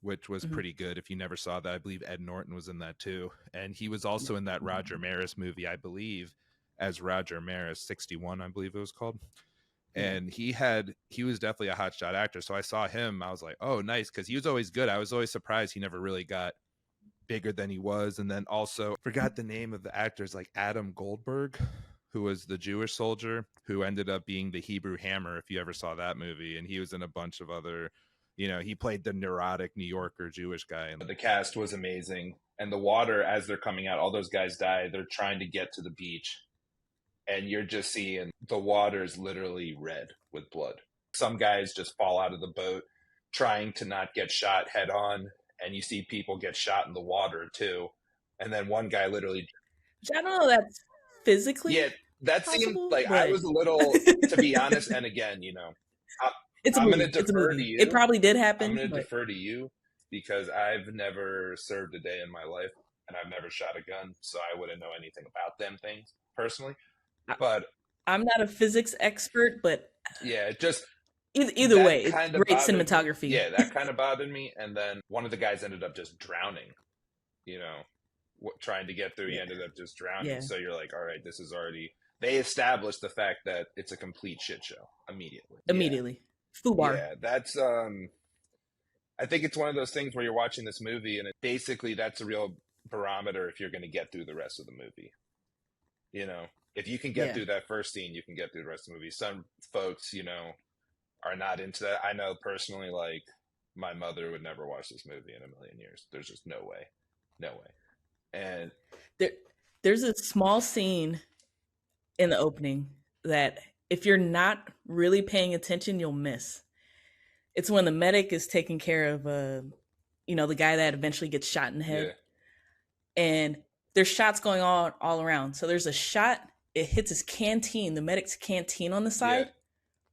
A: which was pretty good. If you never saw that, I believe Ed Norton was in that too. And he was also in that Roger Maris movie, I believe, as Roger Maris, 61, I believe it was called. And he was definitely a hotshot actor. So I saw him, I was like, oh, nice, because he was always good. I was always surprised he never really got bigger than he was. And then also forgot the name of the actors, like Adam Goldberg, who was the Jewish soldier who ended up being the Hebrew Hammer, if you ever saw that movie. And he was in a bunch of other, he played the neurotic New Yorker Jewish guy.
C: The cast was amazing. And the water, as they're coming out, all those guys die. They're trying to get to the beach. And you're just seeing the water's literally red with blood. Some guys just fall out of the boat trying to not get shot head on. And you see people get shot in the water too. And then one guy literally...
B: I don't know that's physically
C: that
B: possible,
C: seemed like
B: but...
C: I was a little, to be honest, and again, I'm going to defer to you.
B: It probably did happen.
C: I'm going to defer to you because I've never served a day in my life and I've never shot a gun. So I wouldn't know anything about them things personally. But
B: I'm not a physics expert, but
C: just
B: either way, it's great cinematography.
C: Yeah, that kind of bothered me. And then one of the guys ended up just drowning, trying to get through. He ended up just drowning. Yeah. So you're like, all right, this is already, they established the fact that it's a complete shit show immediately. Fubar. Yeah, that's, I think it's one of those things where you're watching this movie and basically that's a real barometer if you're going to get through the rest of the movie. If you can get through that first scene, you can get through the rest of the movie. Some folks, are not into that. I know personally, like, my mother would never watch this movie in a million years. There's just no way. And
B: there's a small scene in the opening that if you're not really paying attention, you'll miss. It's when the medic is taking care of, the guy that eventually gets shot in the head. Yeah. And there's shots going on all around. So there's a shot, it hits his canteen, the medic's canteen on the side. Yeah.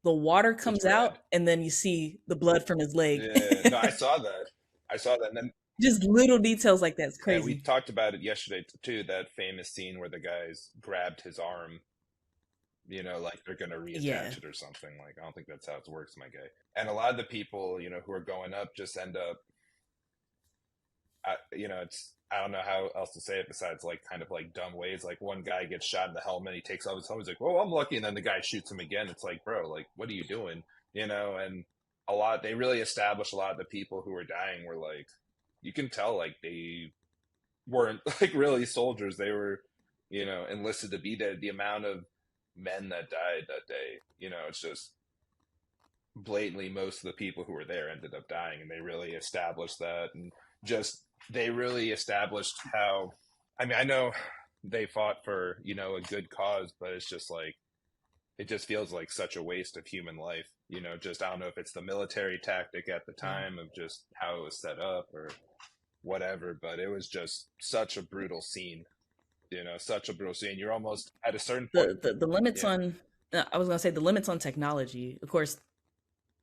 B: The water comes out, and then you see the blood from his leg.
C: Yeah, no, I saw that. And then
B: just little details like that. It's crazy.
C: Yeah, we talked about it yesterday too. That famous scene where the guys grabbed his arm, like they're gonna reattach it or something. Like, I don't think that's how it works, my guy. And a lot of the people, who are going up just end up. I don't know how else to say it besides like kind of like dumb ways. Like one guy gets shot in the helmet, he takes off his helmet, he's like, "Well, I'm lucky," and then the guy shoots him again. It's like, bro, like, what are you doing? And they really established a lot of the people who were dying were like, you can tell like they weren't like really soldiers. They were, enlisted to be there. The amount of men that died that day, it's just blatantly most of the people who were there ended up dying, and they really established that. And just they really established how, I know they fought for, a good cause, but it's just like, it just feels like such a waste of human life, just, I don't know if it's the military tactic at the time of just how it was set up or whatever, but it was just such a brutal scene, You're almost at a certain point.
B: The limits on, I was going to say the limits on technology, of course,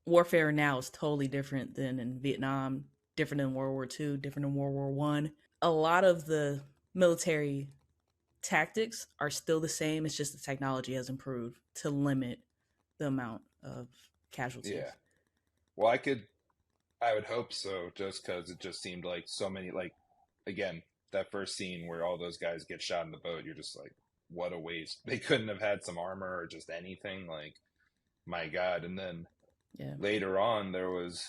B: warfare now is totally different than in Vietnam, different in World War II, different in World War I. A lot of the military tactics are still the same. It's just the technology has improved to limit the amount of casualties.
C: Yeah. Well, I would hope so, just because it just seemed like so many, like, again, that first scene where all those guys get shot in the boat, you're just like, what a waste. They couldn't have had some armor or just anything. Like, my God. And then later on, there was,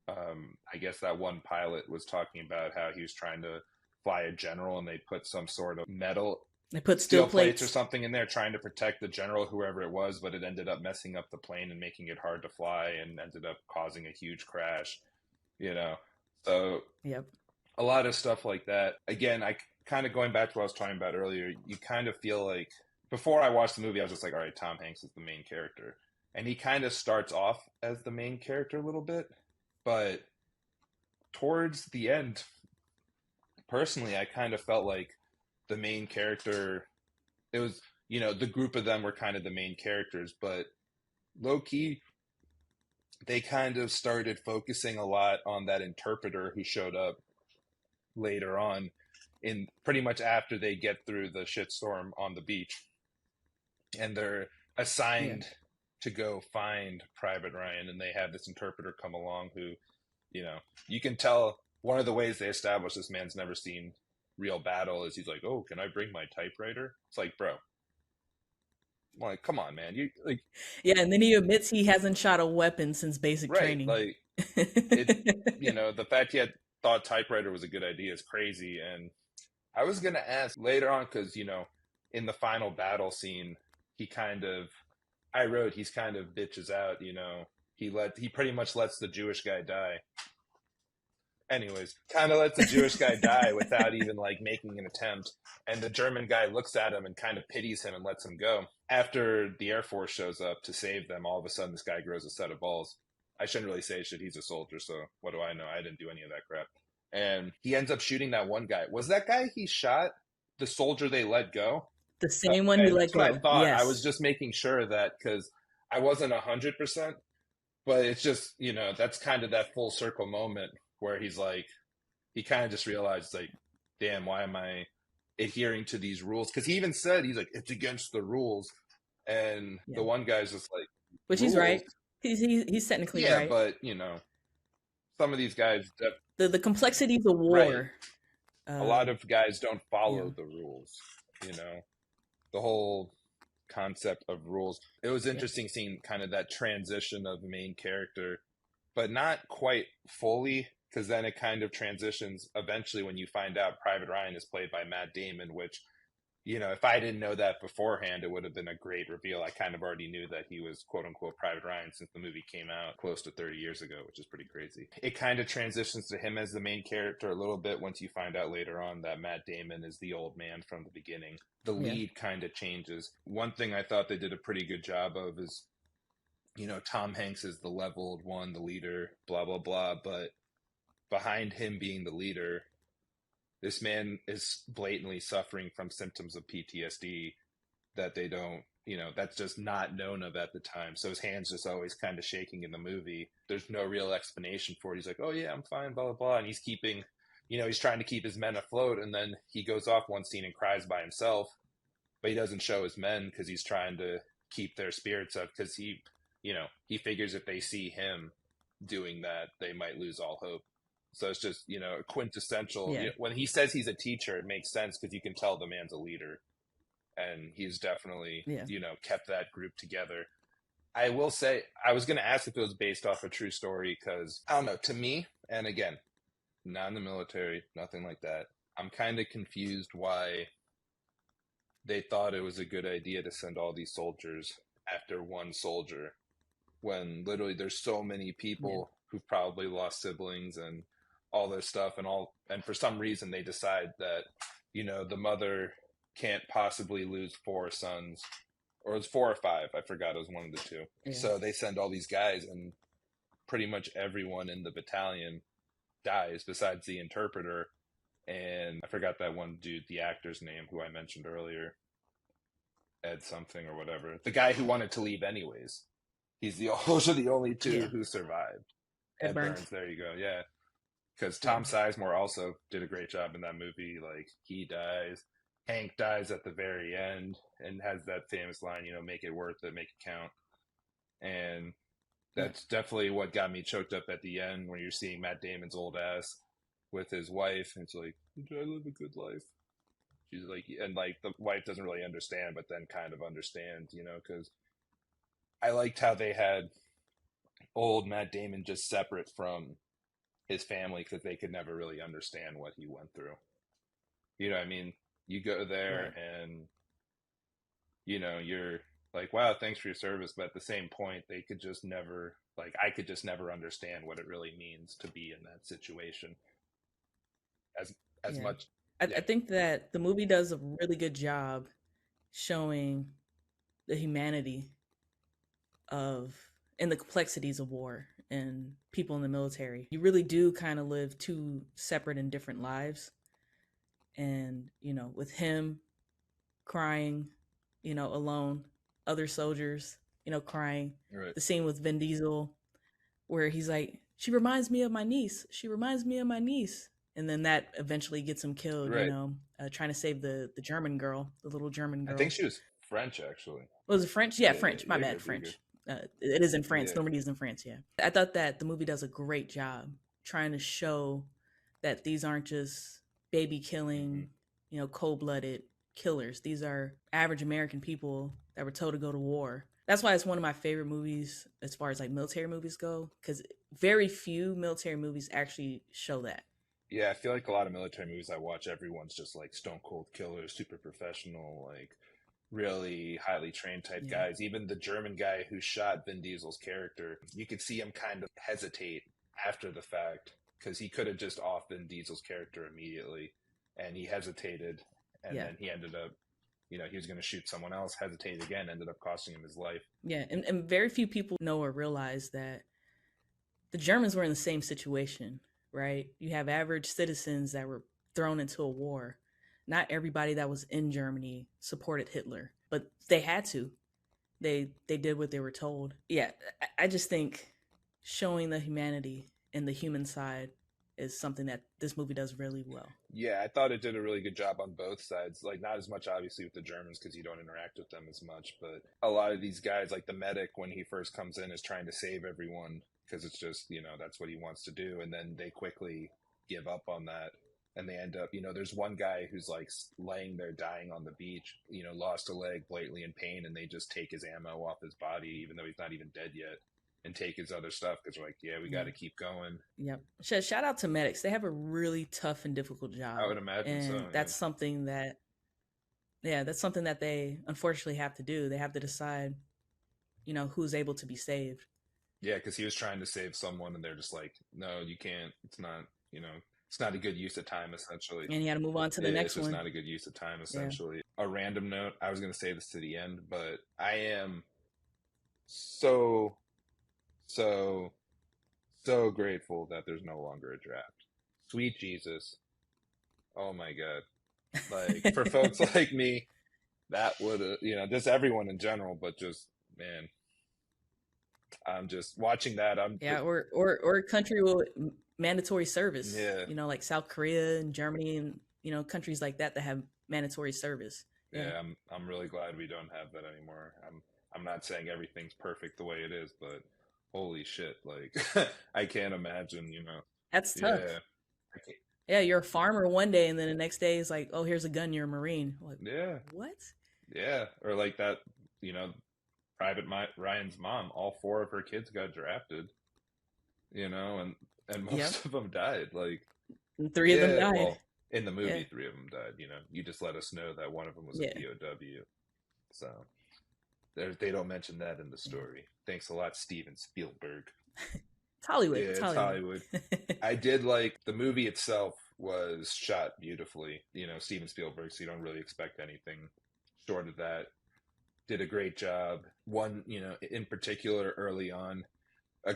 C: I guess that one pilot was talking about how he was trying to fly a general, and they put some sort of metal.
B: They put steel plates
C: or something in there trying to protect the general, whoever it was, but it ended up messing up the plane and making it hard to fly and ended up causing a huge crash, you know? So a lot of stuff like that. Again, I kind of going back to what I was talking about earlier, you kind of feel like, before I watched the movie, I was just like, all right, Tom Hanks is the main character. And he kind of starts off as the main character a little bit, but towards the end, personally, I kind of felt like the main character, it was, the group of them were kind of the main characters, but low-key, they kind of started focusing a lot on that interpreter who showed up later on, in pretty much after they get through the shitstorm on the beach, and they're assigned to go find Private Ryan, and they have this interpreter come along who, you can tell one of the ways they establish this man's never seen real battle is he's like, oh, can I bring my typewriter? It's like, bro, like, come on, man. You like,
B: and then he admits he hasn't shot a weapon since basic training.
C: Like, the fact he had thought typewriter was a good idea is crazy. And I was gonna ask later on, because in the final battle scene, he's kind of bitches out. He pretty much lets the Jewish guy die. Anyways, kind of lets the Jewish guy die without even like making an attempt. And the German guy looks at him and kind of pities him and lets him go. After the Air Force shows up to save them, all of a sudden this guy grows a set of balls. I shouldn't really say shit. He's a soldier, so what do I know? I didn't do any of that crap. And he ends up shooting that one guy. Was that guy he shot the soldier they let go?
B: The same one he let go.
C: That's what I thought.
B: Yes.
C: I was just making sure that, because I wasn't 100%, but it's just, that's kind of that full circle moment where he's like, he kind of just realized, like, damn, why am I adhering to these rules? Because he even said, he's like, it's against the rules. And the one guy's just like,
B: which he's right. He's technically right.
C: Yeah, but, some of these guys...
B: The complexities of war.
C: Right. A lot of guys don't follow the rules, The whole concept of rules. It was interesting seeing kind of that transition of the main character, but not quite fully, because then it kind of transitions eventually when you find out Private Ryan is played by Matt Damon, which, if I didn't know that beforehand, it would have been a great reveal. I kind of already knew that he was quote-unquote Private Ryan since the movie came out close to 30 years ago, which is pretty crazy. It kind of transitions to him as the main character a little bit once you find out later on that Matt Damon is the old man from the beginning. The lead kind of changes. One thing I thought they did a pretty good job of is, Tom Hanks is the leveled one, the leader, blah, blah, blah, but behind him being the leader, this man is blatantly suffering from symptoms of PTSD that they don't, that's just not known of at the time. So his hand's just always kind of shaking in the movie. There's no real explanation for it. He's like, oh yeah, I'm fine, blah, blah, blah. And he's keeping, he's trying to keep his men afloat. And then he goes off one scene and cries by himself, but he doesn't show his men because he's trying to keep their spirits up, because he figures if they see him doing that, they might lose all hope. So it's just, quintessential. When he says he's a teacher, it makes sense because you can tell the man's a leader. And he's definitely, kept that group together. I will say, I was going to ask if it was based off a true story because, I don't know, to me, and again, not in the military, nothing like that, I'm kind of confused why they thought it was a good idea to send all these soldiers after one soldier when literally there's so many people who've probably lost siblings and all this stuff, and for some reason they decide that, the mother can't possibly lose 4 sons, or it was 4 or 5. I forgot, it was one of the 2. Yeah. So they send all these guys, and pretty much everyone in the battalion dies besides the interpreter. And I forgot that one dude, the actor's name, who I mentioned earlier, Ed something or whatever. The guy who wanted to leave anyways. Those are the only 2 who survived.
B: Ed Burns.
C: There you go. Yeah. because Tom Sizemore also did a great job in that movie. Like, he dies, Hank dies at the very end, and has that famous line, you know, "Make it worth it, make it count." And that's definitely what got me choked up at the end, when you're seeing Matt Damon's old ass with his wife, and it's like, "Did I live a good life?" She's like, and like the wife doesn't really understand, but then kind of understands, you know, because I liked how they had old Matt Damon just separate from his family, because they could never really understand what he went through. You know what I mean? You go there and, you know, you're like, wow, thanks for your service. But at the same point, they could just never, like, I could just never understand what it really means to be in that situation. As much.
B: I think that the movie does a really good job showing the humanity of and the complexities of war and people in the military. You really do kind of live two separate and different lives. And, you know, with him crying, you know, alone, other soldiers, you know, crying.
C: Right.
B: The scene with Vin Diesel where he's like, "She reminds me of my niece. She reminds me of my niece." And then that eventually gets him killed, you know, trying to save the German girl, the little German girl.
C: I think she was French, actually.
B: Was it French? Yeah, French. My bad, French. It is in France. Normandy is in France, yeah. I thought that the movie does a great job trying to show that these aren't just baby killing, you know, cold-blooded killers. These are average American people that were told to go to war. That's why it's one of my favorite movies as far as like military movies go, because very few military movies actually show that.
C: Yeah, I feel like a lot of military movies I watch, everyone's just like stone cold killers, super professional, like really highly trained type guys. Even the German guy who shot Vin Diesel's character, you could see him kind of hesitate after the fact, because he could have just off Vin Diesel's character immediately, and he hesitated, and then he ended up, you know, he was going to shoot someone else, hesitated again, ended up costing him his life.
B: Yeah, and very few people know or realize that the Germans were in the same situation, right? You have average citizens that were thrown into a war. Not everybody that was in Germany supported Hitler, but they had to. They did what they were told. Yeah, I just think showing the humanity and the human side is something that this movie does really well.
C: Yeah, I thought it did a really good job on both sides. Like, not as much obviously with the Germans, because you don't interact with them as much, but a lot of these guys, like the medic, when he first comes in, is trying to save everyone, because it's just, you know, that's what he wants to do, and then they quickly give up on that, and they end up, you know, there's one guy who's like laying there dying on the beach, you know, lost a leg, blatantly in pain, and they just take his ammo off his body, even though he's not even dead yet, and take his other stuff, because we're like, yeah, we got to keep going.
B: Yep. Shout out to medics. They have a really tough and difficult job.
C: I would imagine
B: and
C: so.
B: That's something that, that's something that they unfortunately have to do. They have to decide, you know, who's able to be saved.
C: Yeah, because he was trying to save someone, and they're just like, no, you can't. It's not, you know, it's not a good use of time, essentially.
B: And you got to move on to the next one.
C: It's just not a good use of time, essentially. A random note, I was going to say this to the end, but I am so grateful that there's no longer a draft. Sweet Jesus. Oh my God. Like, for folks like me, that would, you know, just everyone in general, but just, man, I'm just watching that.
B: Or a country with mandatory service.
C: Yeah.
B: You know, like South Korea and Germany and, you know, countries like that have mandatory service.
C: Yeah, I'm really glad we don't have that anymore. I'm not saying everything's perfect the way it is, but holy shit, like I can't imagine, you know.
B: That's tough. Yeah, you're a farmer one day, and then the next day is like, oh, here's a gun, you're a Marine. Like, what?
C: Yeah, or like that, you know, Private Ryan's mom, all 4 of her kids got drafted, you know, and most of them died. Like,
B: and 3 of them died. Well,
C: in the movie, 3 of them died. You know, you just let us know that one of them was a POW. So they don't mention that in the story. Thanks a lot, Steven Spielberg.
B: It's Hollywood.
C: Yeah, it's Hollywood. I did like the movie itself was shot beautifully. You know, Steven Spielberg, so you don't really expect anything short of that. Did a great job. One, you know, in particular, early on, a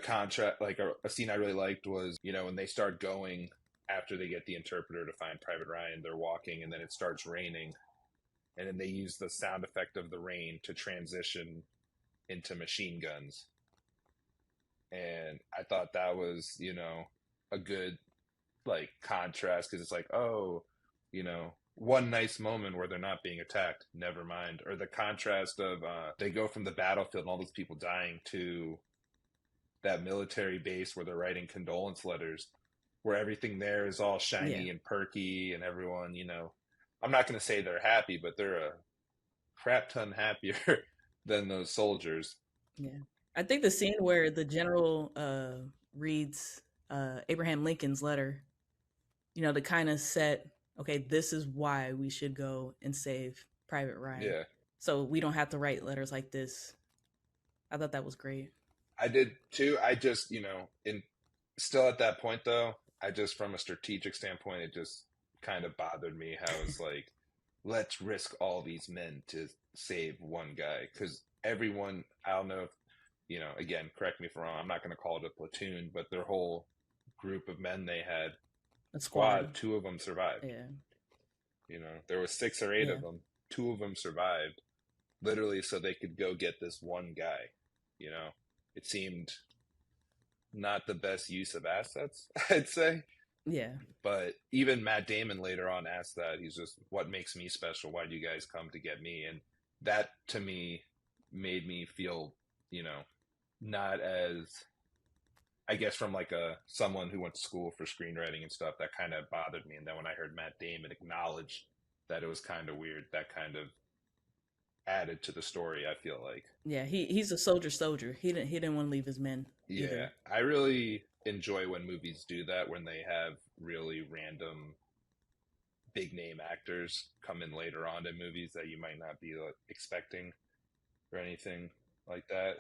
C: scene I really liked was, you know, when they start going after they get the interpreter to find Private Ryan, they're walking, and then it starts raining, and then they use the sound effect of the rain to transition into machine guns. And I thought that was, you know, a good like contrast, because it's like, oh, you know, one nice moment where they're not being attacked, never mind. Or the contrast of they go from the battlefield and all those people dying to that military base where they're writing condolence letters, where everything there is all shiny and perky, and everyone, you know, I'm not going to say they're happy, but they're a crap ton happier than those soldiers.
B: Yeah. I think the scene where the general reads Abraham Lincoln's letter, you know, to kind of set, okay, this is why we should go and save Private Ryan.
C: Yeah.
B: So we don't have to write letters like this. I thought that was great.
C: I did too. I just, you know, still at that point though, I just, from a strategic standpoint, it just kind of bothered me how it's like, let's risk all these men to save one guy. Because everyone, I don't know if, you know, again, correct me if I'm wrong, I'm not going to call it a platoon, but their whole group of men they had,
B: a squad,
C: 2 of them survived.
B: Yeah.
C: You know, there was 6 or 8 of them. 2 of them survived, literally, so they could go get this one guy. You know, it seemed not the best use of assets, I'd say.
B: Yeah.
C: But even Matt Damon later on asked that. He's just, what makes me special? Why do you guys come to get me? And that, to me, made me feel, you know, not as, I guess, from like someone who went to school for screenwriting and stuff, that kind of bothered me. And then when I heard Matt Damon acknowledge that it was kind of weird, that kind of added to the story, I feel like.
B: Yeah, he's a soldier. He didn't want to leave his men.
C: Yeah,
B: either.
C: I really enjoy when movies do that, when they have really random big name actors come in later on in movies that you might not be expecting or anything like that.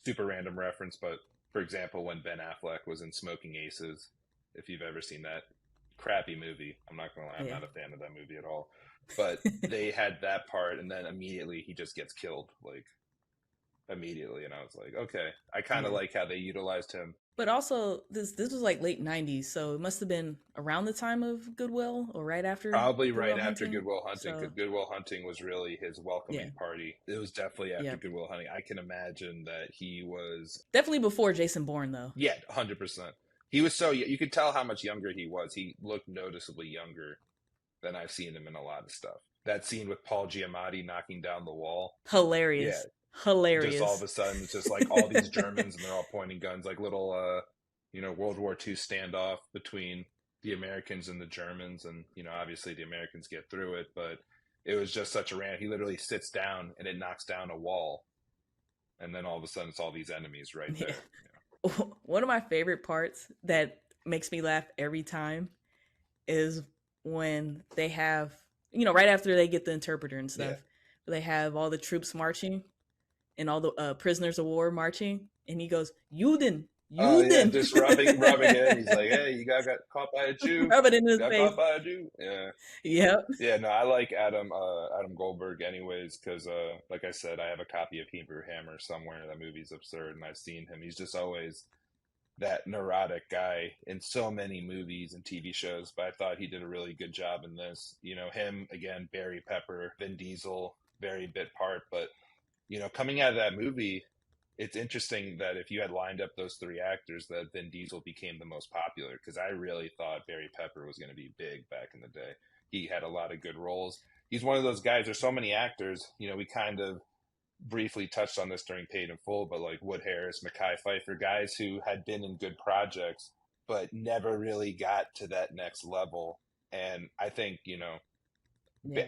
C: Super random reference, but for example, when Ben Affleck was in Smoking Aces, if you've ever seen that crappy movie, I'm not gonna lie, I'm not a fan of that movie at all. But they had that part, and then immediately he just gets killed, like immediately, and I was like, okay, I kind of like how they utilized him.
B: But also, this was like late '90s, so it must have been around the time of Good Will, or right after.
C: Probably right after Good Will Hunting, because Good Will Hunting was really his welcoming party. It was definitely after Good Will Hunting. I can imagine that he was
B: definitely before Jason Bourne, though.
C: Yeah, 100%. He was you could tell how much younger he was. He looked noticeably younger than I've seen him in a lot of stuff. That scene with Paul Giamatti knocking down the wall,
B: hilarious. Yeah. Hilarious.
C: Just all of a sudden, it's just like all these Germans and they're all pointing guns, like little, World War II standoff between the Americans and the Germans. And, you know, obviously the Americans get through it, but it was just such a rant. He literally sits down and it knocks down a wall. And then all of a sudden it's all these enemies right there.
B: Yeah. You know? One of my favorite parts that makes me laugh every time is when they have, you know, right after they get the interpreter and stuff, they have all the troops marching. And all the prisoners of war marching, and he goes, "Juden, Juden." Yeah,
C: just rubbing it. He's like, "Hey, you got caught by a Jew."
B: Rub it in his face.
C: Caught by a Jew. Yeah.
B: Yep.
C: Yeah. No, I like Adam Goldberg, anyways, because like I said, I have a copy of Hebrew Hammer somewhere. That movie's absurd, and I've seen him. He's just always that neurotic guy in so many movies and TV shows. But I thought he did a really good job in this. You know, him again, Barry Pepper, Vin Diesel, very bit part, but. You know, coming out of that movie, it's interesting that if you had lined up those 3 actors, that Vin Diesel became the most popular, because I really thought Barry Pepper was going to be big back in the day. He had a lot of good roles. He's one of those guys, there's so many actors, you know, we kind of briefly touched on this during Paid in Full, but like Wood Harris, Mekhi Phifer, guys who had been in good projects, but never really got to that next level. And I think, you know,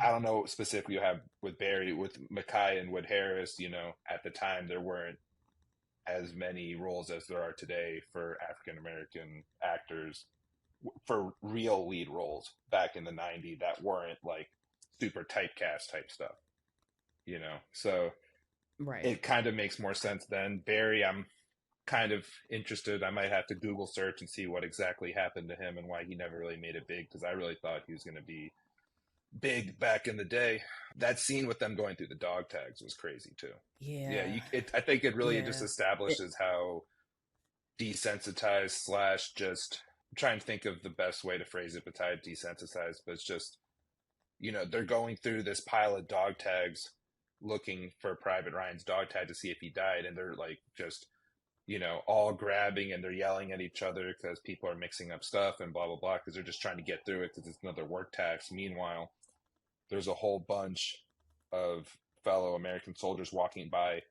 C: I don't know specifically you have with Barry, with Mekhi and Wood Harris, you know, at the time there weren't as many roles as there are today for African-American actors for real lead roles back in the 90s that weren't like super typecast type stuff, you know? So it kind of makes more sense then. Barry, I'm kind of interested. I might have to Google search and see what exactly happened to him and why he never really made it big, because I really thought he was going to be big back in the day. That scene with them going through the dog tags was crazy too. I think it really just establishes how desensitized / just I'm trying to think of the best way to phrase it besides desensitized, but it's just, you know, they're going through this pile of dog tags looking for Private Ryan's dog tag to see if he died, and they're like just you know, all grabbing and they're yelling at each other because people are mixing up stuff and blah, blah, blah, because they're just trying to get through it because it's another work tax. Meanwhile, there's a whole bunch of fellow American soldiers walking by,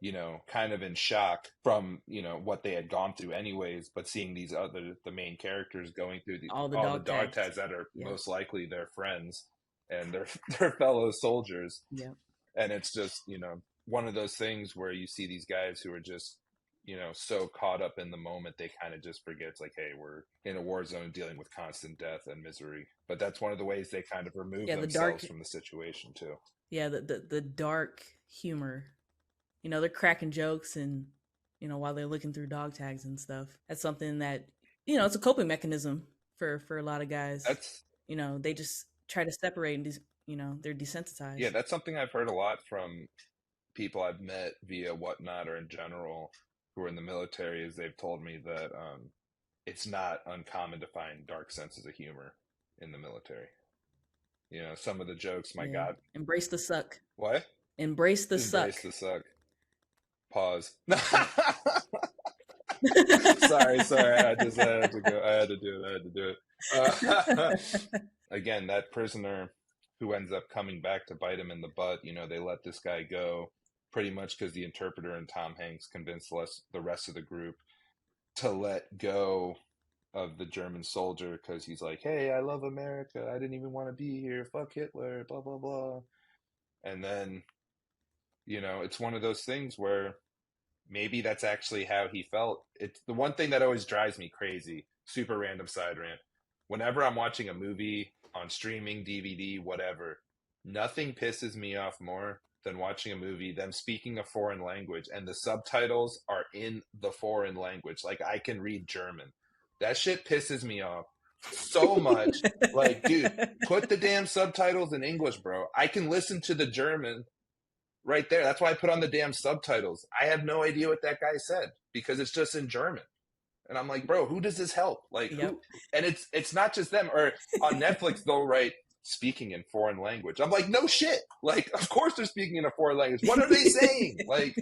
C: you know, kind of in shock from, you know, what they had gone through anyways, but seeing these the main characters going through
B: all the
C: dog
B: tags.
C: tags that are
B: Yeah.
C: most likely their friends and their fellow soldiers.
B: Yeah.
C: And it's just, you know, one of those things where you see these guys who are just, you know, so caught up in the moment, they kind of just forget, it's like, hey, we're in a war zone dealing with constant death and misery. But that's one of the ways they kind of remove themselves from the situation too.
B: Yeah, the dark humor. You know, they're cracking jokes and, you know, while they're looking through dog tags and stuff. That's something that, you know, it's a coping mechanism for a lot of guys.
C: That's,
B: you know, they just try to separate and, you know, they're desensitized.
C: Yeah, that's something I've heard a lot from people I've met via Whatnot or in general who are in the military, is they've told me that it's not uncommon to find dark senses of humor in the military. You know, some of the jokes, my God.
B: Embrace the suck.
C: What?
B: Embrace the suck.
C: Embrace the suck. Pause. sorry. I had to do it. Again, that prisoner who ends up coming back to bite him in the butt, you know, they let this guy go pretty much because the interpreter and Tom Hanks convinced the rest of the group to let go of the German soldier because he's like, hey, I love America. I didn't even want to be here. Fuck Hitler, blah, blah, blah. And then, you know, it's one of those things where maybe that's actually how he felt. It's the one thing that always drives me crazy. Super random side rant. Whenever I'm watching a movie on streaming, DVD, whatever, nothing pisses me off more than watching a movie, them speaking a foreign language, and the subtitles are in the foreign language. Like, I can read German. That shit pisses me off so much. Like, dude, put the damn subtitles in English, bro. I can listen to the German right there. That's why I put on the damn subtitles. I have no idea what that guy said because it's just in German. And I'm like, bro, who does this help? Like, who? And it's not just them. Or on Netflix, they'll write speaking in foreign language. I'm like, no shit. Like, of course they're speaking in a foreign language. What are they saying? Like,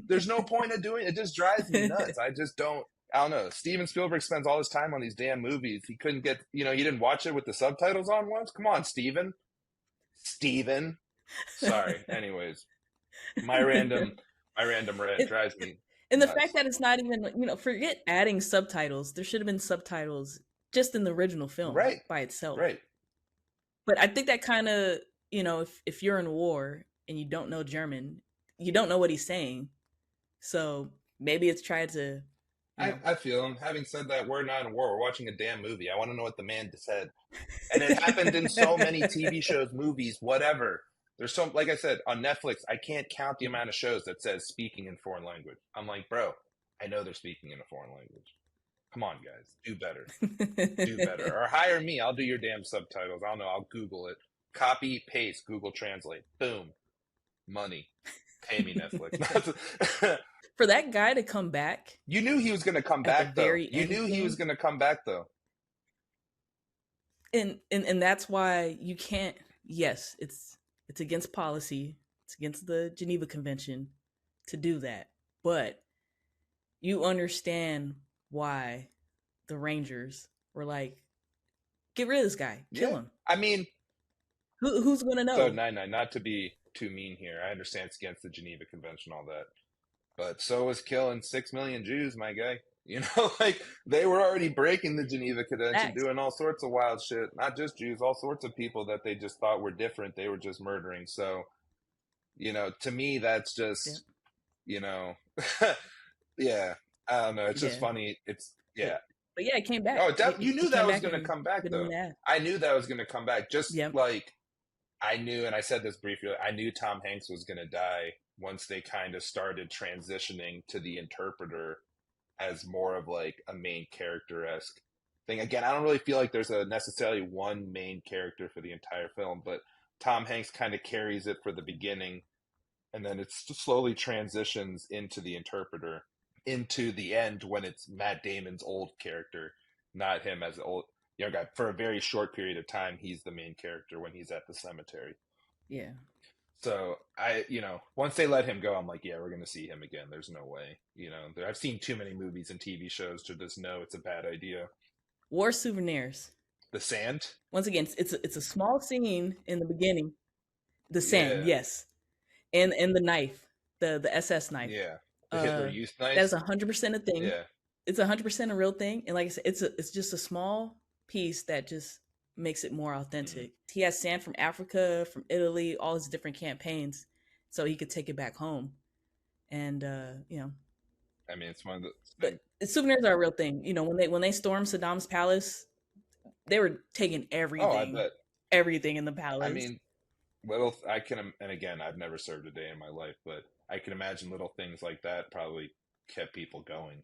C: there's no point of doing it. It just drives me nuts. I don't know. Steven Spielberg spends all his time on these damn movies. He couldn't get, you know, he didn't watch it with the subtitles on once. Come on, Steven. Sorry. Anyways, my random rant drives me.
B: And the fact that it's not even, you know, forget adding subtitles. There should have been subtitles just in the original film by itself.
C: Right.
B: But I think that kind of, you know, if you're in war and you don't know German, you don't know what he's saying. So maybe it's tried to.
C: I feel him. Having said that, we're not in war. We're watching a damn movie. I want to know what the man said. And it happened in so many TV shows, movies, whatever. There's so, like I said, on Netflix, I can't count the amount of shows that says speaking in foreign language. I'm like, bro, I know they're speaking in a foreign language. Come on, guys. Do better. Do better. Or hire me. I'll do your damn subtitles. I don't know. I'll Google it. Copy, paste, Google Translate. Boom. Money. Pay me, Netflix.
B: For that guy to come back.
C: You knew he was going to come back, though. You knew he was going to come back, though.
B: And that's why you can't. Yes, it's against policy. It's against the Geneva Convention to do that. But you understand why the Rangers were like, get rid of this guy. Kill him.
C: I mean,
B: who's going to know?
C: So, not to be too mean here. I understand it's against the Geneva Convention, all that. But so was killing 6 million Jews, my guy. You know, like, they were already breaking the Geneva Convention, doing all sorts of wild shit. Not just Jews, all sorts of people that they just thought were different. They were just murdering. So, you know, to me, that's just, you know, I don't know. It's just funny. It's,
B: But yeah, it came back.
C: Oh, you knew that was going to come back, though. I knew that was going to come back. Just like, I knew, and I said this briefly, I knew Tom Hanks was going to die once they kind of started transitioning to the interpreter as more of like a main character-esque thing. Again, I don't really feel like there's necessarily one main character for the entire film, but Tom Hanks kind of carries it for the beginning, and then it slowly transitions into the interpreter, into the end when it's Matt Damon's old character, not him as an old young guy. For a very short period of time, he's the main character when he's at the cemetery.
B: Yeah.
C: So once they let him go, I'm like, yeah, we're going to see him again. There's no way. I've seen too many movies and TV shows to just know it's a bad idea.
B: War souvenirs.
C: The sand?
B: Once again, it's a small scene in the beginning. The sand,
C: Yeah.
B: yes. And the knife, the SS knife.
C: Yeah. The Hitler Youth knife?
B: That is 100% a thing.
C: Yeah.
B: It's 100% a real thing. And like I said, it's just a small piece that just makes it more authentic. He has sand from Africa, from Italy, all his different campaigns, so he could take it back home. And
C: I mean, it's one of the.
B: But souvenirs are a real thing. When they stormed Saddam's palace, they were taking everything.
C: Oh, I bet.
B: Everything in the palace.
C: I mean, and again, I've never served a day in my life, but I can imagine little things like that probably kept people going.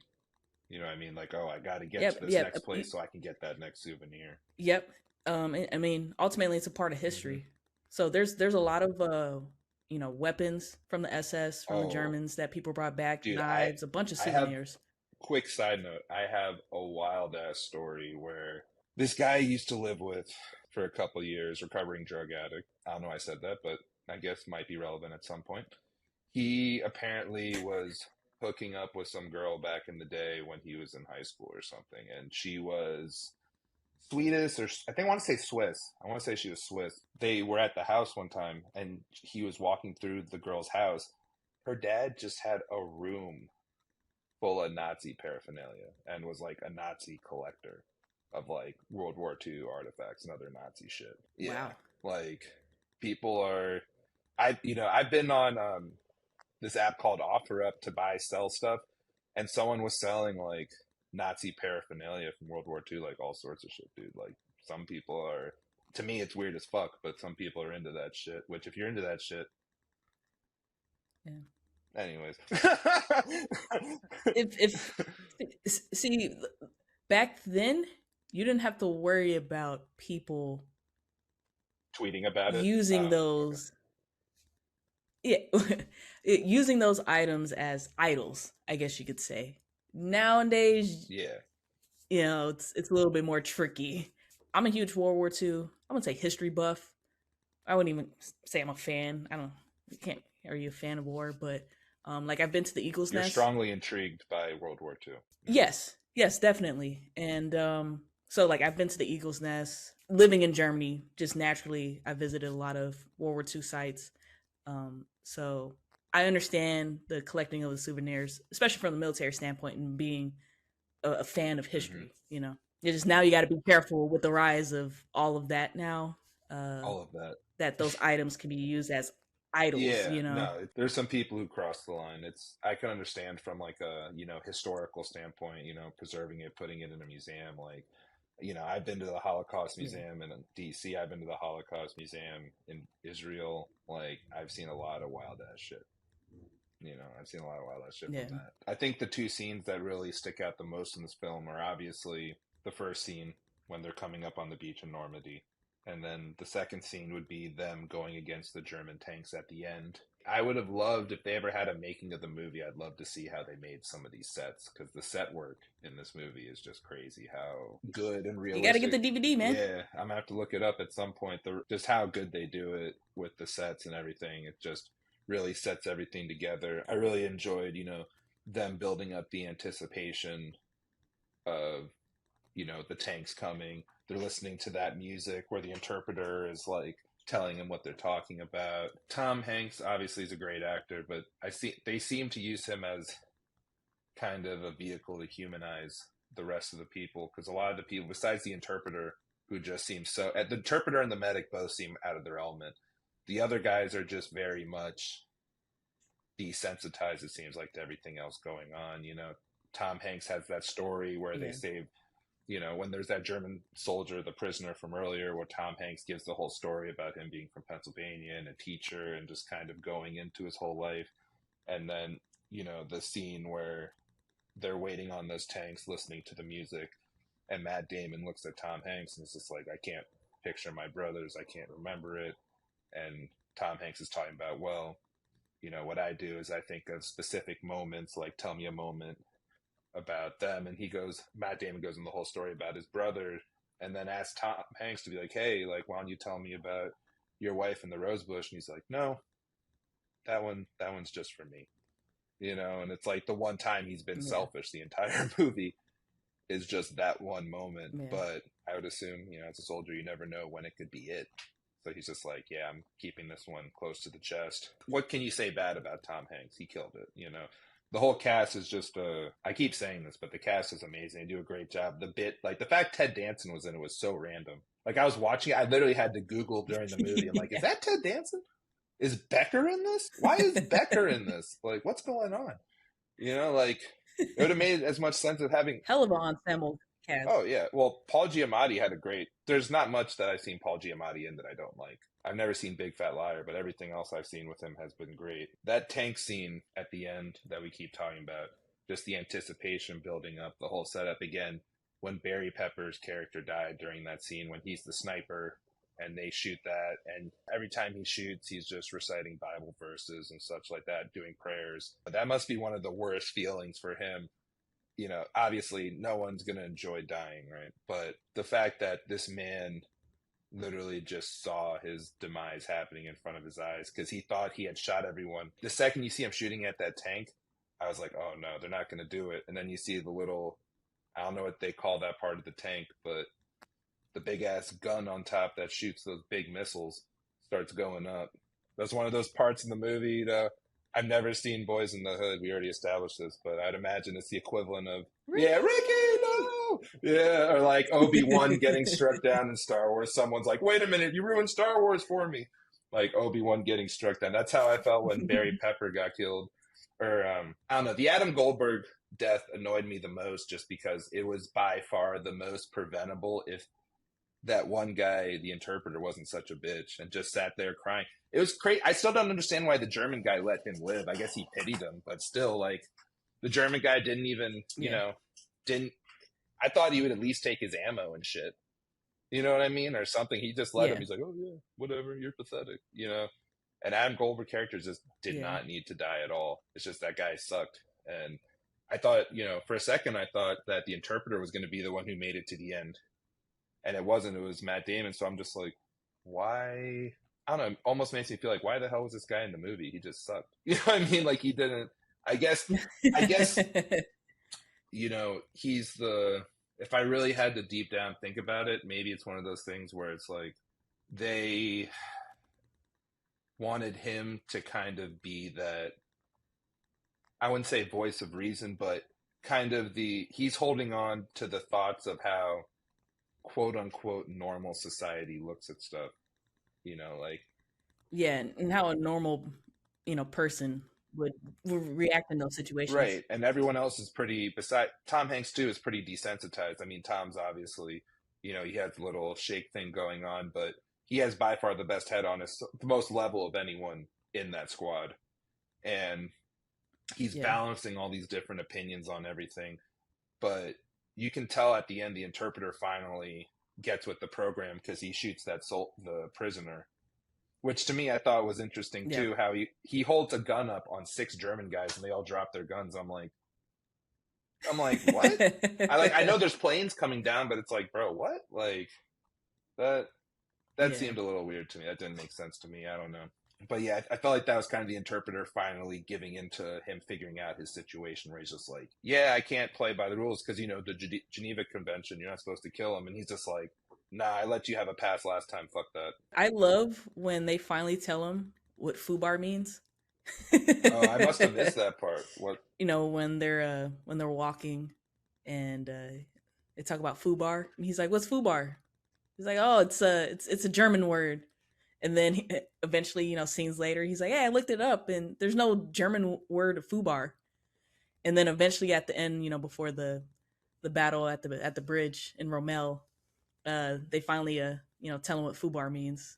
C: You know what I mean? Like, oh, I got to get to this next place so I can get that next souvenir.
B: Yep. I mean, ultimately, it's a part of history. Mm-hmm. So there's a lot of weapons from the SS, from the Germans that people brought back, dude, knives, a bunch of souvenirs.
C: Quick side note: I have a wild ass story where this guy I used to live with for a couple of years, recovering drug addict. I don't know why I said that, but I guess might be relevant at some point. He apparently was hooking up with some girl back in the day when he was in high school or something, and she was Swedish, or I think I want to say Swiss. I want to say she was Swiss. They were at the house one time, and he was walking through the girl's house. Her dad just had a room full of Nazi paraphernalia and was like a Nazi collector of like World War II artifacts and other Nazi shit. Yeah. Wow. Like people are, I've been on this app called OfferUp to buy, sell stuff. And someone was selling like Nazi paraphernalia from World War II, like all sorts of shit, dude. Like some people are, to me, it's weird as fuck, but some people are into that shit, which if you're into that shit.
B: Yeah.
C: Anyways.
B: See, back then, you didn't have to worry about people
C: tweeting about it,
B: using those. Okay. Yeah, using those items as idols, I guess you could say. Nowadays,
C: yeah,
B: it's a little bit more tricky. I'm a huge World War II. I'm gonna say history buff. I wouldn't even say I'm a fan. Are you a fan of war? But like I've been to the Eagle's Nest.
C: You're strongly intrigued by World War II.
B: Yes, definitely. And so like I've been to the Eagle's Nest. Living in Germany, just naturally, I visited a lot of World War II sites. So I understand the collecting of the souvenirs, especially from the military standpoint, and being a fan of history. Mm-hmm. Just now you got to be careful with the rise of all of that now.
C: All of that.
B: That those items can be used as idols.
C: Yeah, no, there's some people who cross the line. I can understand from like a historical standpoint, preserving it, putting it in a museum. Like, I've been to the Holocaust Museum in DC. I've been to the Holocaust Museum in Israel. Like, I've seen a lot of wild ass shit. I've seen a lot of wild ass shit from that. I think the two scenes that really stick out the most in this film are obviously the first scene when they're coming up on the beach in Normandy. And then the second scene would be them going against the German tanks at the end. I would have loved, if they ever had a making of the movie, I'd love to see how they made some of these sets, because the set work in this movie is just crazy. How good and realistic.
B: You got to get the DVD, man.
C: Yeah, I'm going to have to look it up at some point. Just how good they do it with the sets and everything. It just really sets everything together. I really enjoyed, them building up the anticipation of, the tanks coming. They're listening to that music where the interpreter is like telling them what they're talking about. Tom Hanks obviously is a great actor, but they seem to use him as kind of a vehicle to humanize the rest of the people, because a lot of the people, besides the interpreter, who just seems the interpreter and the medic both seem out of their element. The other guys are just very much desensitized, it seems like, to everything else going on. Tom Hanks has that story where they save, when there's that German soldier, the prisoner from earlier, where Tom Hanks gives the whole story about him being from Pennsylvania and a teacher and just kind of going into his whole life. And then, the scene where they're waiting on those tanks, listening to the music, and Matt Damon looks at Tom Hanks and is just like, I can't picture my brothers. I can't remember it. And Tom Hanks is talking about, well, what I do is I think of specific moments, like tell me a moment about them. And Matt Damon goes in the whole story about his brother, and then asks Tom Hanks to be like, hey, like, why don't you tell me about your wife and the rose bush? And he's like, no, one's just for me, you know. And it's like the one time he's been selfish the entire movie is just that one moment.
B: Yeah.
C: But I would assume, you know, as a soldier, you never know when it could be it. So he's just like, yeah, I'm keeping this one close to the chest. What can you say bad about Tom Hanks? He killed it, you know. The whole cast is just I keep saying this, but the cast is amazing. They do a great job. The bit, like the fact Ted Danson was in it was so random. Like I was watching it, I literally had to Google during the movie. I'm like, is that Ted Danson? Is Becker in this? Why is Becker in this? Like, what's going on? You know, like it would have made as much sense of having
B: hell of an ensemble cast.
C: Oh yeah, well, Paul Giamatti had a great. There's not much that I've seen Paul Giamatti in that I don't like. I've never seen Big Fat Liar, but everything else I've seen with him has been great. That tank scene at the end that we keep talking about, just the anticipation building up, the whole setup again. When Barry Pepper's character died during that scene, when he's the sniper and they shoot that, and every time he shoots, he's just reciting Bible verses and such like that, doing prayers. That must be one of the worst feelings for him. You know, obviously no one's going to enjoy dying, right? But the fact that this man literally just saw his demise happening in front of his eyes because he thought he had shot everyone. The second you see him shooting at that tank, I was like, oh no, they're not going to do it. And then you see the little, I don't know what they call that part of the tank, but the big ass gun on top that shoots those big missiles starts going up. That's one of those parts in the movie, you know. I've never seen Boys in the Hood. We already established this, but I'd imagine it's the equivalent of, yeah, Ricky, no! Yeah, or like Obi-Wan getting struck down in Star Wars. Someone's like, wait a minute, you ruined Star Wars for me. Like Obi-Wan getting struck down. That's how I felt when Barry Pepper got killed. Or, I don't know, the Adam Goldberg death annoyed me the most just because it was by far the most preventable if that one guy, the interpreter, wasn't such a bitch and just sat there crying. It was crazy. I still don't understand why the German guy let him live. I guess he pitied him, but still, like, the German guy didn't even, you know, I thought he would at least take his ammo and shit. You know what I mean? Or something. He just let him. He's like, oh, yeah, whatever. You're pathetic, you know? And Adam Goldberg character just did not need to die at all. It's just that guy sucked. And I thought, you know, for a second, I thought that the interpreter was going to be the one who made it to the end. And it wasn't. It was Matt Damon. So I'm just like, why? I don't know. It almost makes me feel like, why the hell was this guy in the movie? He just sucked. You know what I mean? Like, he didn't. I guess, you know, he's the. If I really had to deep down think about it, maybe it's one of those things where it's like they wanted him to kind of be that. I wouldn't say voice of reason, but kind of he's holding on to the thoughts of how quote unquote normal society looks at stuff, you know, like
B: and how a normal, you know, person would react in those situations,
C: right? And everyone else is beside Tom Hanks too is pretty desensitized. I mean, Tom's obviously, you know, he has a little shake thing going on, but he has by far the best head on the most level of anyone in that squad, and he's balancing all these different opinions on everything. But you can tell at the end the interpreter finally gets with the program because he shoots the prisoner, which to me I thought was interesting too. How he holds a gun up on 6 German guys and they all drop their guns. I'm like, what? I know there's planes coming down, but it's like, bro, what? Like that seemed a little weird to me. That didn't make sense to me. I don't know. But yeah, I felt like that was kind of the interpreter finally giving into him figuring out his situation where he's just like, yeah, I can't play by the rules because, you know, the Geneva Convention, you're not supposed to kill him. And he's just like, nah, I let you have a pass last time. Fuck that.
B: I love when they finally tell him what FUBAR means.
C: Oh, I must have missed that part. What?
B: You know, when they're walking and they talk about FUBAR and he's like, what's FUBAR? He's like, oh, it's a German word. And then eventually, you know, scenes later, he's like, hey, I looked it up and there's no German word of FUBAR. And then eventually at the end, you know, before the battle at the bridge in Rommel, they finally, you know, tell him what FUBAR means.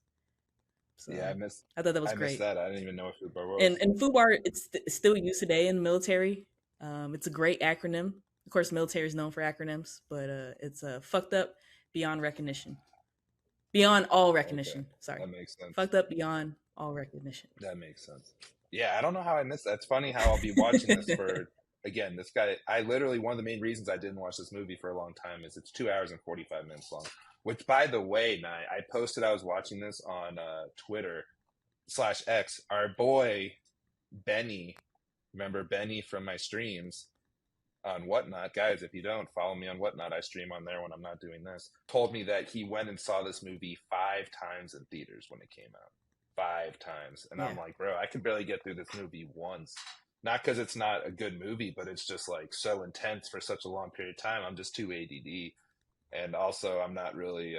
B: So,
C: yeah,
B: I thought that was great.
C: Missed that. I didn't even know what FUBAR was.
B: And FUBAR, it's still used today in the military. It's a great acronym. Of course, military is known for acronyms, but it's fucked up beyond recognition. Beyond all recognition. Okay. Sorry.
C: That makes sense.
B: Fucked up beyond all recognition.
C: That makes sense. Yeah, I don't know how I missed that. It's funny how I'll be watching this for, again, this guy, one of the main reasons I didn't watch this movie for a long time is it's 2 hours and 45 minutes long. Which, by the way, I posted I was watching this on Twitter /X. Our boy, Benny, remember Benny from my streams on Whatnot, guys, if you don't follow me on Whatnot, I stream on there when I'm not doing this, told me that he went and saw this movie 5 times in theaters when it came out. 5 times. And I'm like, bro, I could barely get through this movie once. Not because it's not a good movie, but it's just like so intense for such a long period of time. I'm just too ADD. And also, I'm not really,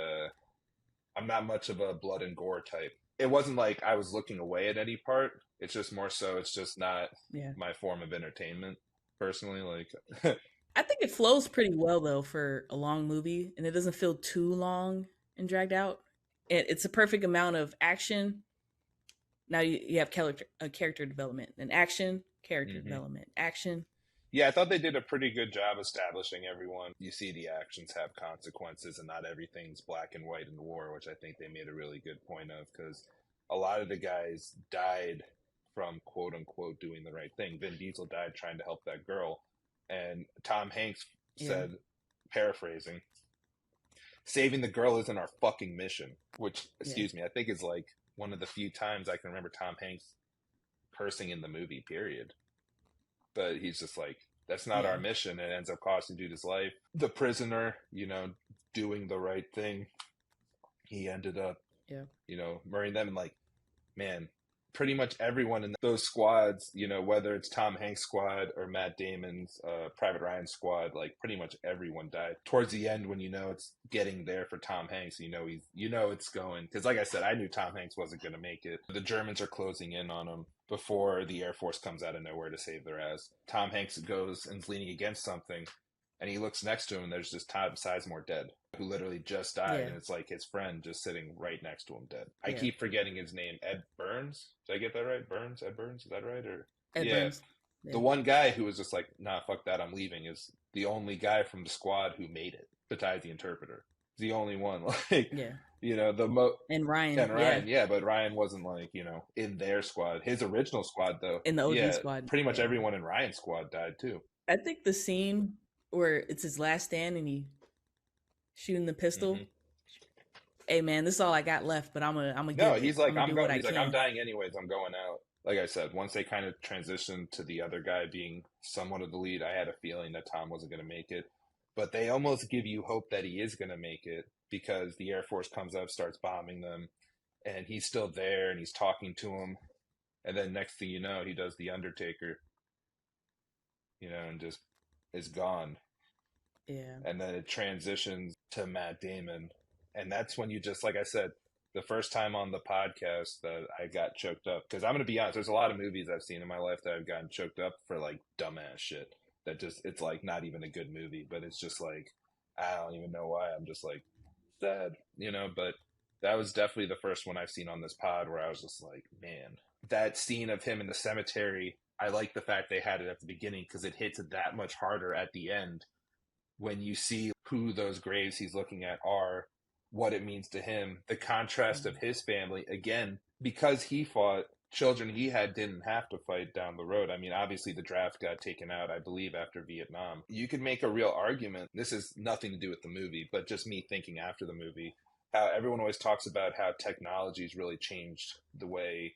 C: I'm not much of a blood and gore type. It wasn't like I was looking away at any part. It's just more so, it's just not my form of entertainment. Personally, like
B: I think it flows pretty well though for a long movie, and it doesn't feel too long and dragged out. It's a perfect amount of action. Now you have character development and action, character development, action.
C: Yeah, I thought they did a pretty good job establishing everyone. You see the actions have consequences and not everything's black and white in war, which I think they made a really good point of, because a lot of the guys died from quote unquote doing the right thing. Vin Diesel died trying to help that girl. And Tom Hanks said, paraphrasing, saving the girl isn't our fucking mission, which, excuse me, I think is like one of the few times I can remember Tom Hanks cursing in the movie, period. But he's just like, that's not our mission. It ends up costing dude his life. The prisoner, you know, doing the right thing. He ended up, you know, murdering them. And like, man, pretty much everyone in those squads, you know, whether it's Tom Hanks' squad or Matt Damon's Private Ryan squad, like pretty much everyone died. Towards the end, when you know it's getting there for Tom Hanks, you know it's going. Because like I said, I knew Tom Hanks wasn't going to make it. The Germans are closing in on him before the Air Force comes out of nowhere to save their ass. Tom Hanks goes and is leaning against something, and he looks next to him, and there's just Tom Sizemore dead, who literally just died, and it's like his friend just sitting right next to him dead. I keep forgetting his name. Ed Burns? Did I get that right? Burns? Ed Burns? Is that right? Or
B: Ed Burns. Yeah.
C: The one guy who was just like, nah, fuck that, I'm leaving, is the only guy from the squad who made it, besides the interpreter. The only one. Like, you know,
B: and Ryan.
C: But Ryan wasn't like, you know, in their squad. His original squad, though.
B: In the OG squad.
C: Pretty much everyone in Ryan's squad died, too.
B: I think the scene where it's his last stand and he shooting the pistol. Hey man, this is all I got left, but I'm gonna
C: No, he's like, I'm going. He's like, I'm dying anyways. I'm going out. Like I said, once they kind of transitioned to the other guy being somewhat of the lead, I had a feeling that Tom wasn't going to make it. But they almost give you hope that he is going to make it, because the Air Force comes up, starts bombing them, and he's still there, and he's talking to him. And then next thing you know, he does the Undertaker, you know, and just is gone.
B: Yeah.
C: And then it transitions to Matt Damon. And that's when you just, like I said, the first time on the podcast that I got choked up. Because I'm going to be honest, there's a lot of movies I've seen in my life that I've gotten choked up for, like, dumbass shit. That just, it's like not even a good movie, but it's just like, I don't even know why. I'm just like, sad, you know? But that was definitely the first one I've seen on this pod where I was just like, man, that scene of him in the cemetery, I like the fact they had it at the beginning because it hits that much harder at the end when you see who those graves he's looking at are, what it means to him, the contrast of his family. Again, because he fought, children he had didn't have to fight down the road. I mean, obviously the draft got taken out, I believe, after Vietnam. You could make a real argument. This has nothing to do with the movie, but just me thinking after the movie, how everyone always talks about how technology's really changed the way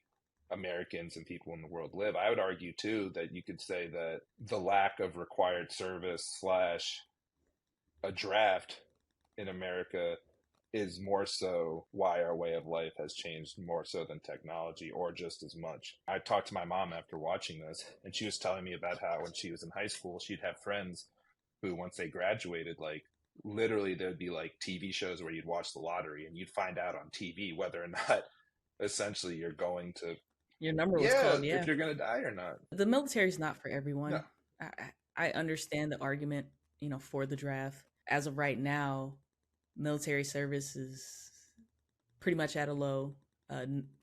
C: Americans and people in the world live. I would argue, too, that you could say that the lack of required service / a draft in America is more so why our way of life has changed more so than technology, or just as much. I talked to my mom after watching this, and she was telling me about how when she was in high school, she'd have friends who, once they graduated, like, literally there'd be like TV shows where you'd watch the lottery and you'd find out on TV whether or not essentially you're going to,
B: your number was called,
C: if you're going to die or not.
B: The military's not for everyone.
C: No.
B: I understand the argument, you know, for the draft. As of right now, military service is pretty much at a low.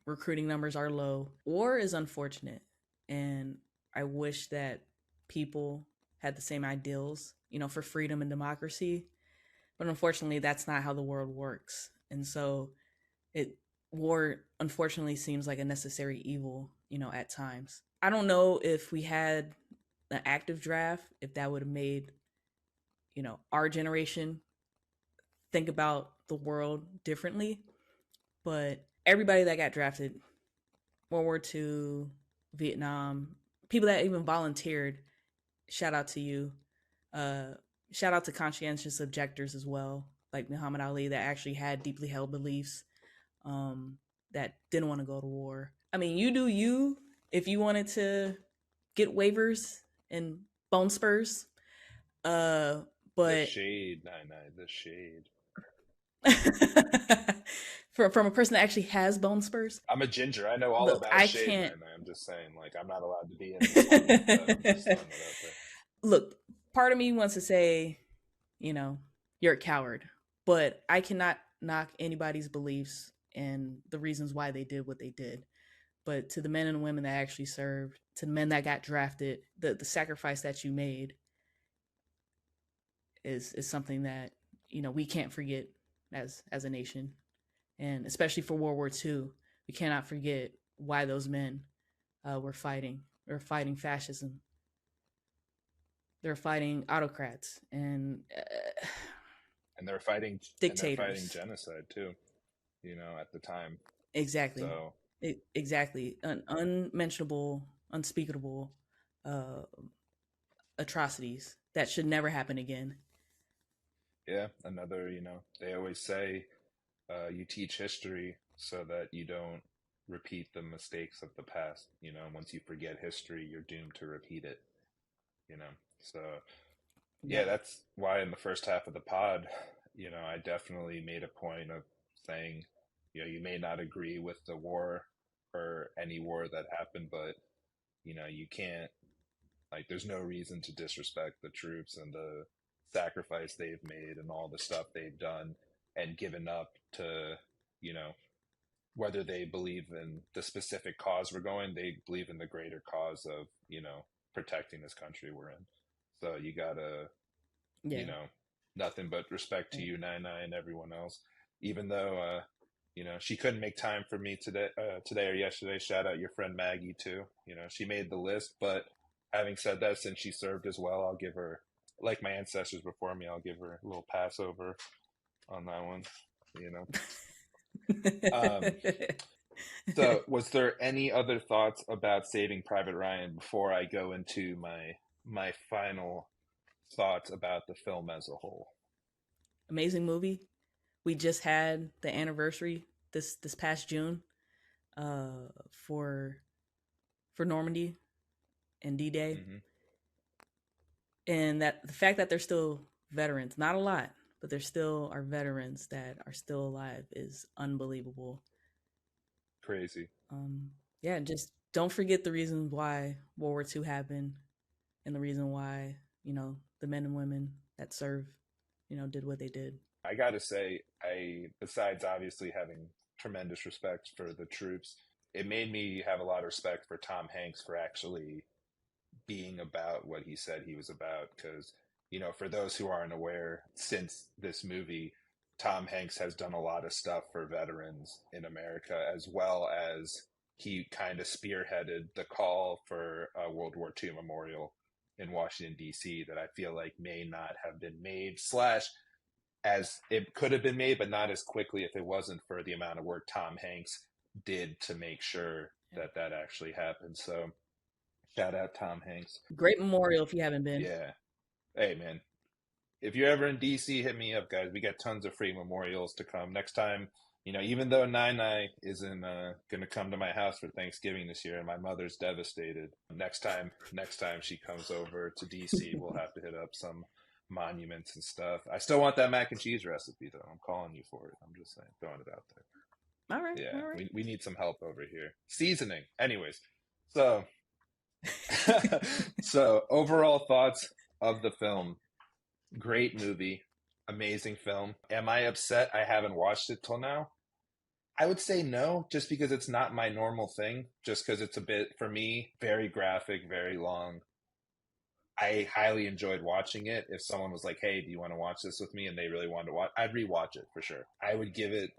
B: Recruiting numbers are low. War is unfortunate, and I wish that people had the same ideals, you know, for freedom and democracy. But unfortunately, that's not how the world works. And so war unfortunately seems like a necessary evil, you know, at times. I don't know if we had an active draft, if that would have made, you know, our generation think about the world differently. But everybody that got drafted, World War II, Vietnam, people that even volunteered. Shout out to you. Uh, Shout out to conscientious objectors as well, like Muhammad Ali, that actually had deeply held beliefs, that didn't want to go to war. I mean, you do you. If you wanted to get waivers and bone spurs, uh,
C: The
B: but
C: shade, Nine, the shade.
B: from a person that actually has bone spurs,
C: I'm a ginger. I know all
B: look,
C: about
B: I
C: shade,
B: can't.
C: Nine. I'm just saying, like, I'm not allowed to be in this one. But I'm just throwing it out there.
B: Look, part of me wants to say, you're a coward, but I cannot knock anybody's beliefs and the reasons why they did what they did. But to the men and women that actually served, to the men that got drafted, the sacrifice that you made is something that we can't forget as a nation, and especially for World War II, we cannot forget why those men were fighting. They're fighting fascism. They're fighting autocrats and
C: they're fighting
B: dictators.
C: And they're fighting genocide too. At the time.
B: Exactly.
C: So
B: exactly, unmentionable, unspeakable atrocities that should never happen again.
C: Yeah, another. They always say you teach history so that you don't repeat the mistakes of the past. Once you forget history, you're doomed to repeat it. So yeah, that's why in the first half of the pod, I definitely made a point of saying, you may not agree with the war or any war that happened, but you can't, like, there's no reason to disrespect the troops and the sacrifice they've made and all the stuff they've done and given up to, whether they believe in the specific cause we're going, they believe in the greater cause of, protecting this country we're in. So you gotta, nothing but respect to you, Nine, and everyone else. Even though, she couldn't make time for me today or yesterday. Shout out your friend Maggie too. She made the list, but having said that, since she served as well, I'll give her, like my ancestors before me, I'll give her a little pass over on that one. So was there any other thoughts about Saving Private Ryan before I go into my final thoughts about the film as a whole?
B: Amazing movie. We just had the anniversary this past June for Normandy and D-Day.
C: Mm-hmm.
B: And that the fact that they're still veterans, not a lot, but there still are veterans that are still alive is unbelievable.
C: Crazy.
B: Yeah, just don't forget the reasons why World War II happened and the reason why, the men and women that served, did what they did.
C: I gotta say, besides obviously having tremendous respect for the troops, it made me have a lot of respect for Tom Hanks for actually being about what he said he was about. Because, for those who aren't aware, since this movie, Tom Hanks has done a lot of stuff for veterans in America, as well as he kind of spearheaded the call for a World War II memorial in Washington, D.C. that I feel like may not have been made, / as it could have been made, but not as quickly if it wasn't for the amount of work Tom Hanks did to make sure that actually happened. So shout out Tom Hanks.
B: Great memorial if you haven't been.
C: Yeah. Hey, man. If you're ever in DC, hit me up, guys. We got tons of free memorials to come. Next time, even though Nine isn't going to come to my house for Thanksgiving this year and my mother's devastated, next time she comes over to DC, we'll have to hit up some monuments and stuff. I still want that mac and cheese recipe, though. I'm calling you for it. I'm just saying, throwing it out there.
B: All right.
C: Yeah,
B: all right.
C: we need some help over here. Seasoning. Anyways, so so overall thoughts of the film. Great movie, amazing film. Am I upset I haven't watched it till now? I would say no, just because it's not my normal thing, just because it's a bit, for me, very graphic, very long. I highly enjoyed watching it. If someone was like, hey, do you want to watch this with me? And they really wanted to watch, I'd rewatch it for sure. I would give it,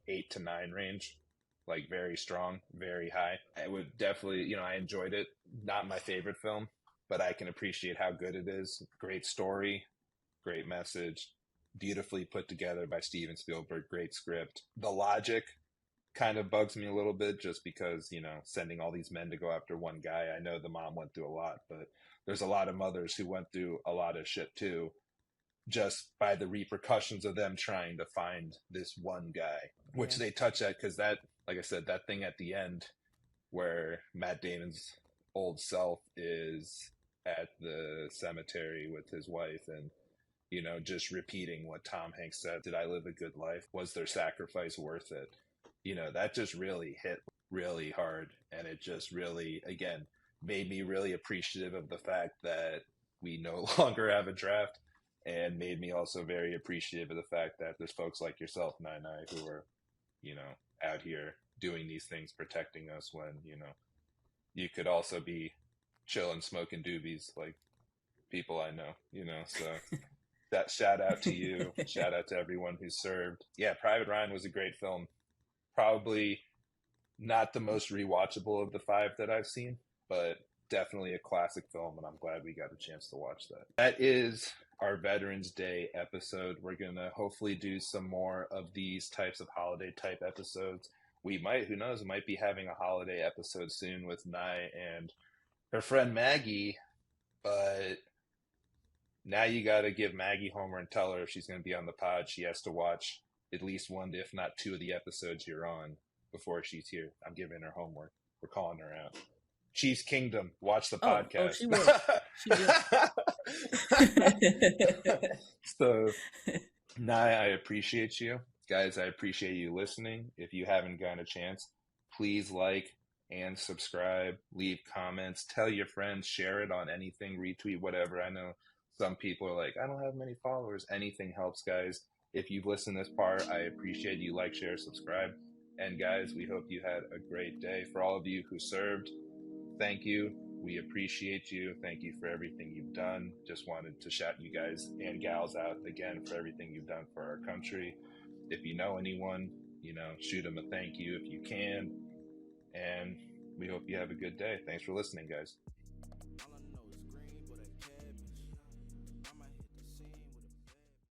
C: 8 to 9 range. Like very strong, very high. I would definitely, I enjoyed it. Not my favorite film, but I can appreciate how good it is. Great story, great message, beautifully put together by Steven Spielberg, great script. The logic kind of bugs me a little bit, just because, you know, sending all these men to go after one guy. I know the mom went through a lot, but there's a lot of mothers who went through a lot of shit too, just by the repercussions of them trying to find this one guy, which they touch at, because that, like I said, that thing at the end where Matt Damon's old self is at the cemetery with his wife, and, you know, just repeating what Tom Hanks said, did I live a good life? Was their sacrifice worth it? You know, that just really hit really hard. And it just really, again, made me really appreciative of the fact that we no longer have a draft, and made me also very appreciative of the fact that there's folks like yourself, Nine, who are, you know, out here doing these things, protecting us, when, you know, you could also be chilling, smoking doobies like people I know, you know. So that, shout out to you. Shout out to everyone who served. Yeah, Private Ryan was a great film. Probably not the most rewatchable of the 5 that I've seen, but definitely a classic film, and I'm glad we got a chance to watch that. That is our Veterans Day episode. We're going to hopefully do some more of these types of holiday type episodes. We might, who knows, might be having a holiday episode soon with Nye and her friend Maggie, but now you got to give Maggie homework and tell her if she's going to be on the pod, she has to watch at least 1, if not 2 of the episodes you're on before she's here. I'm giving her homework. We're calling her out. Chiefs Kingdom, watch the podcast.
B: She will. She will.
C: So, Nye, I appreciate you. Guys, I appreciate you listening. If you haven't gotten a chance, please like and subscribe, leave comments, tell your friends, share it on anything, retweet, whatever. I know some people are like, I don't have many followers. Anything helps, guys. If you've listened this part, I appreciate you. Like, share, subscribe. And guys, we hope you had a great day. For all of you who served, thank you. We appreciate you. Thank you for everything you've done. Just wanted to shout you guys and gals out again for everything you've done for our country. If you know anyone, you know, shoot them a thank you if you can. And we hope you have a good day. Thanks for listening, guys.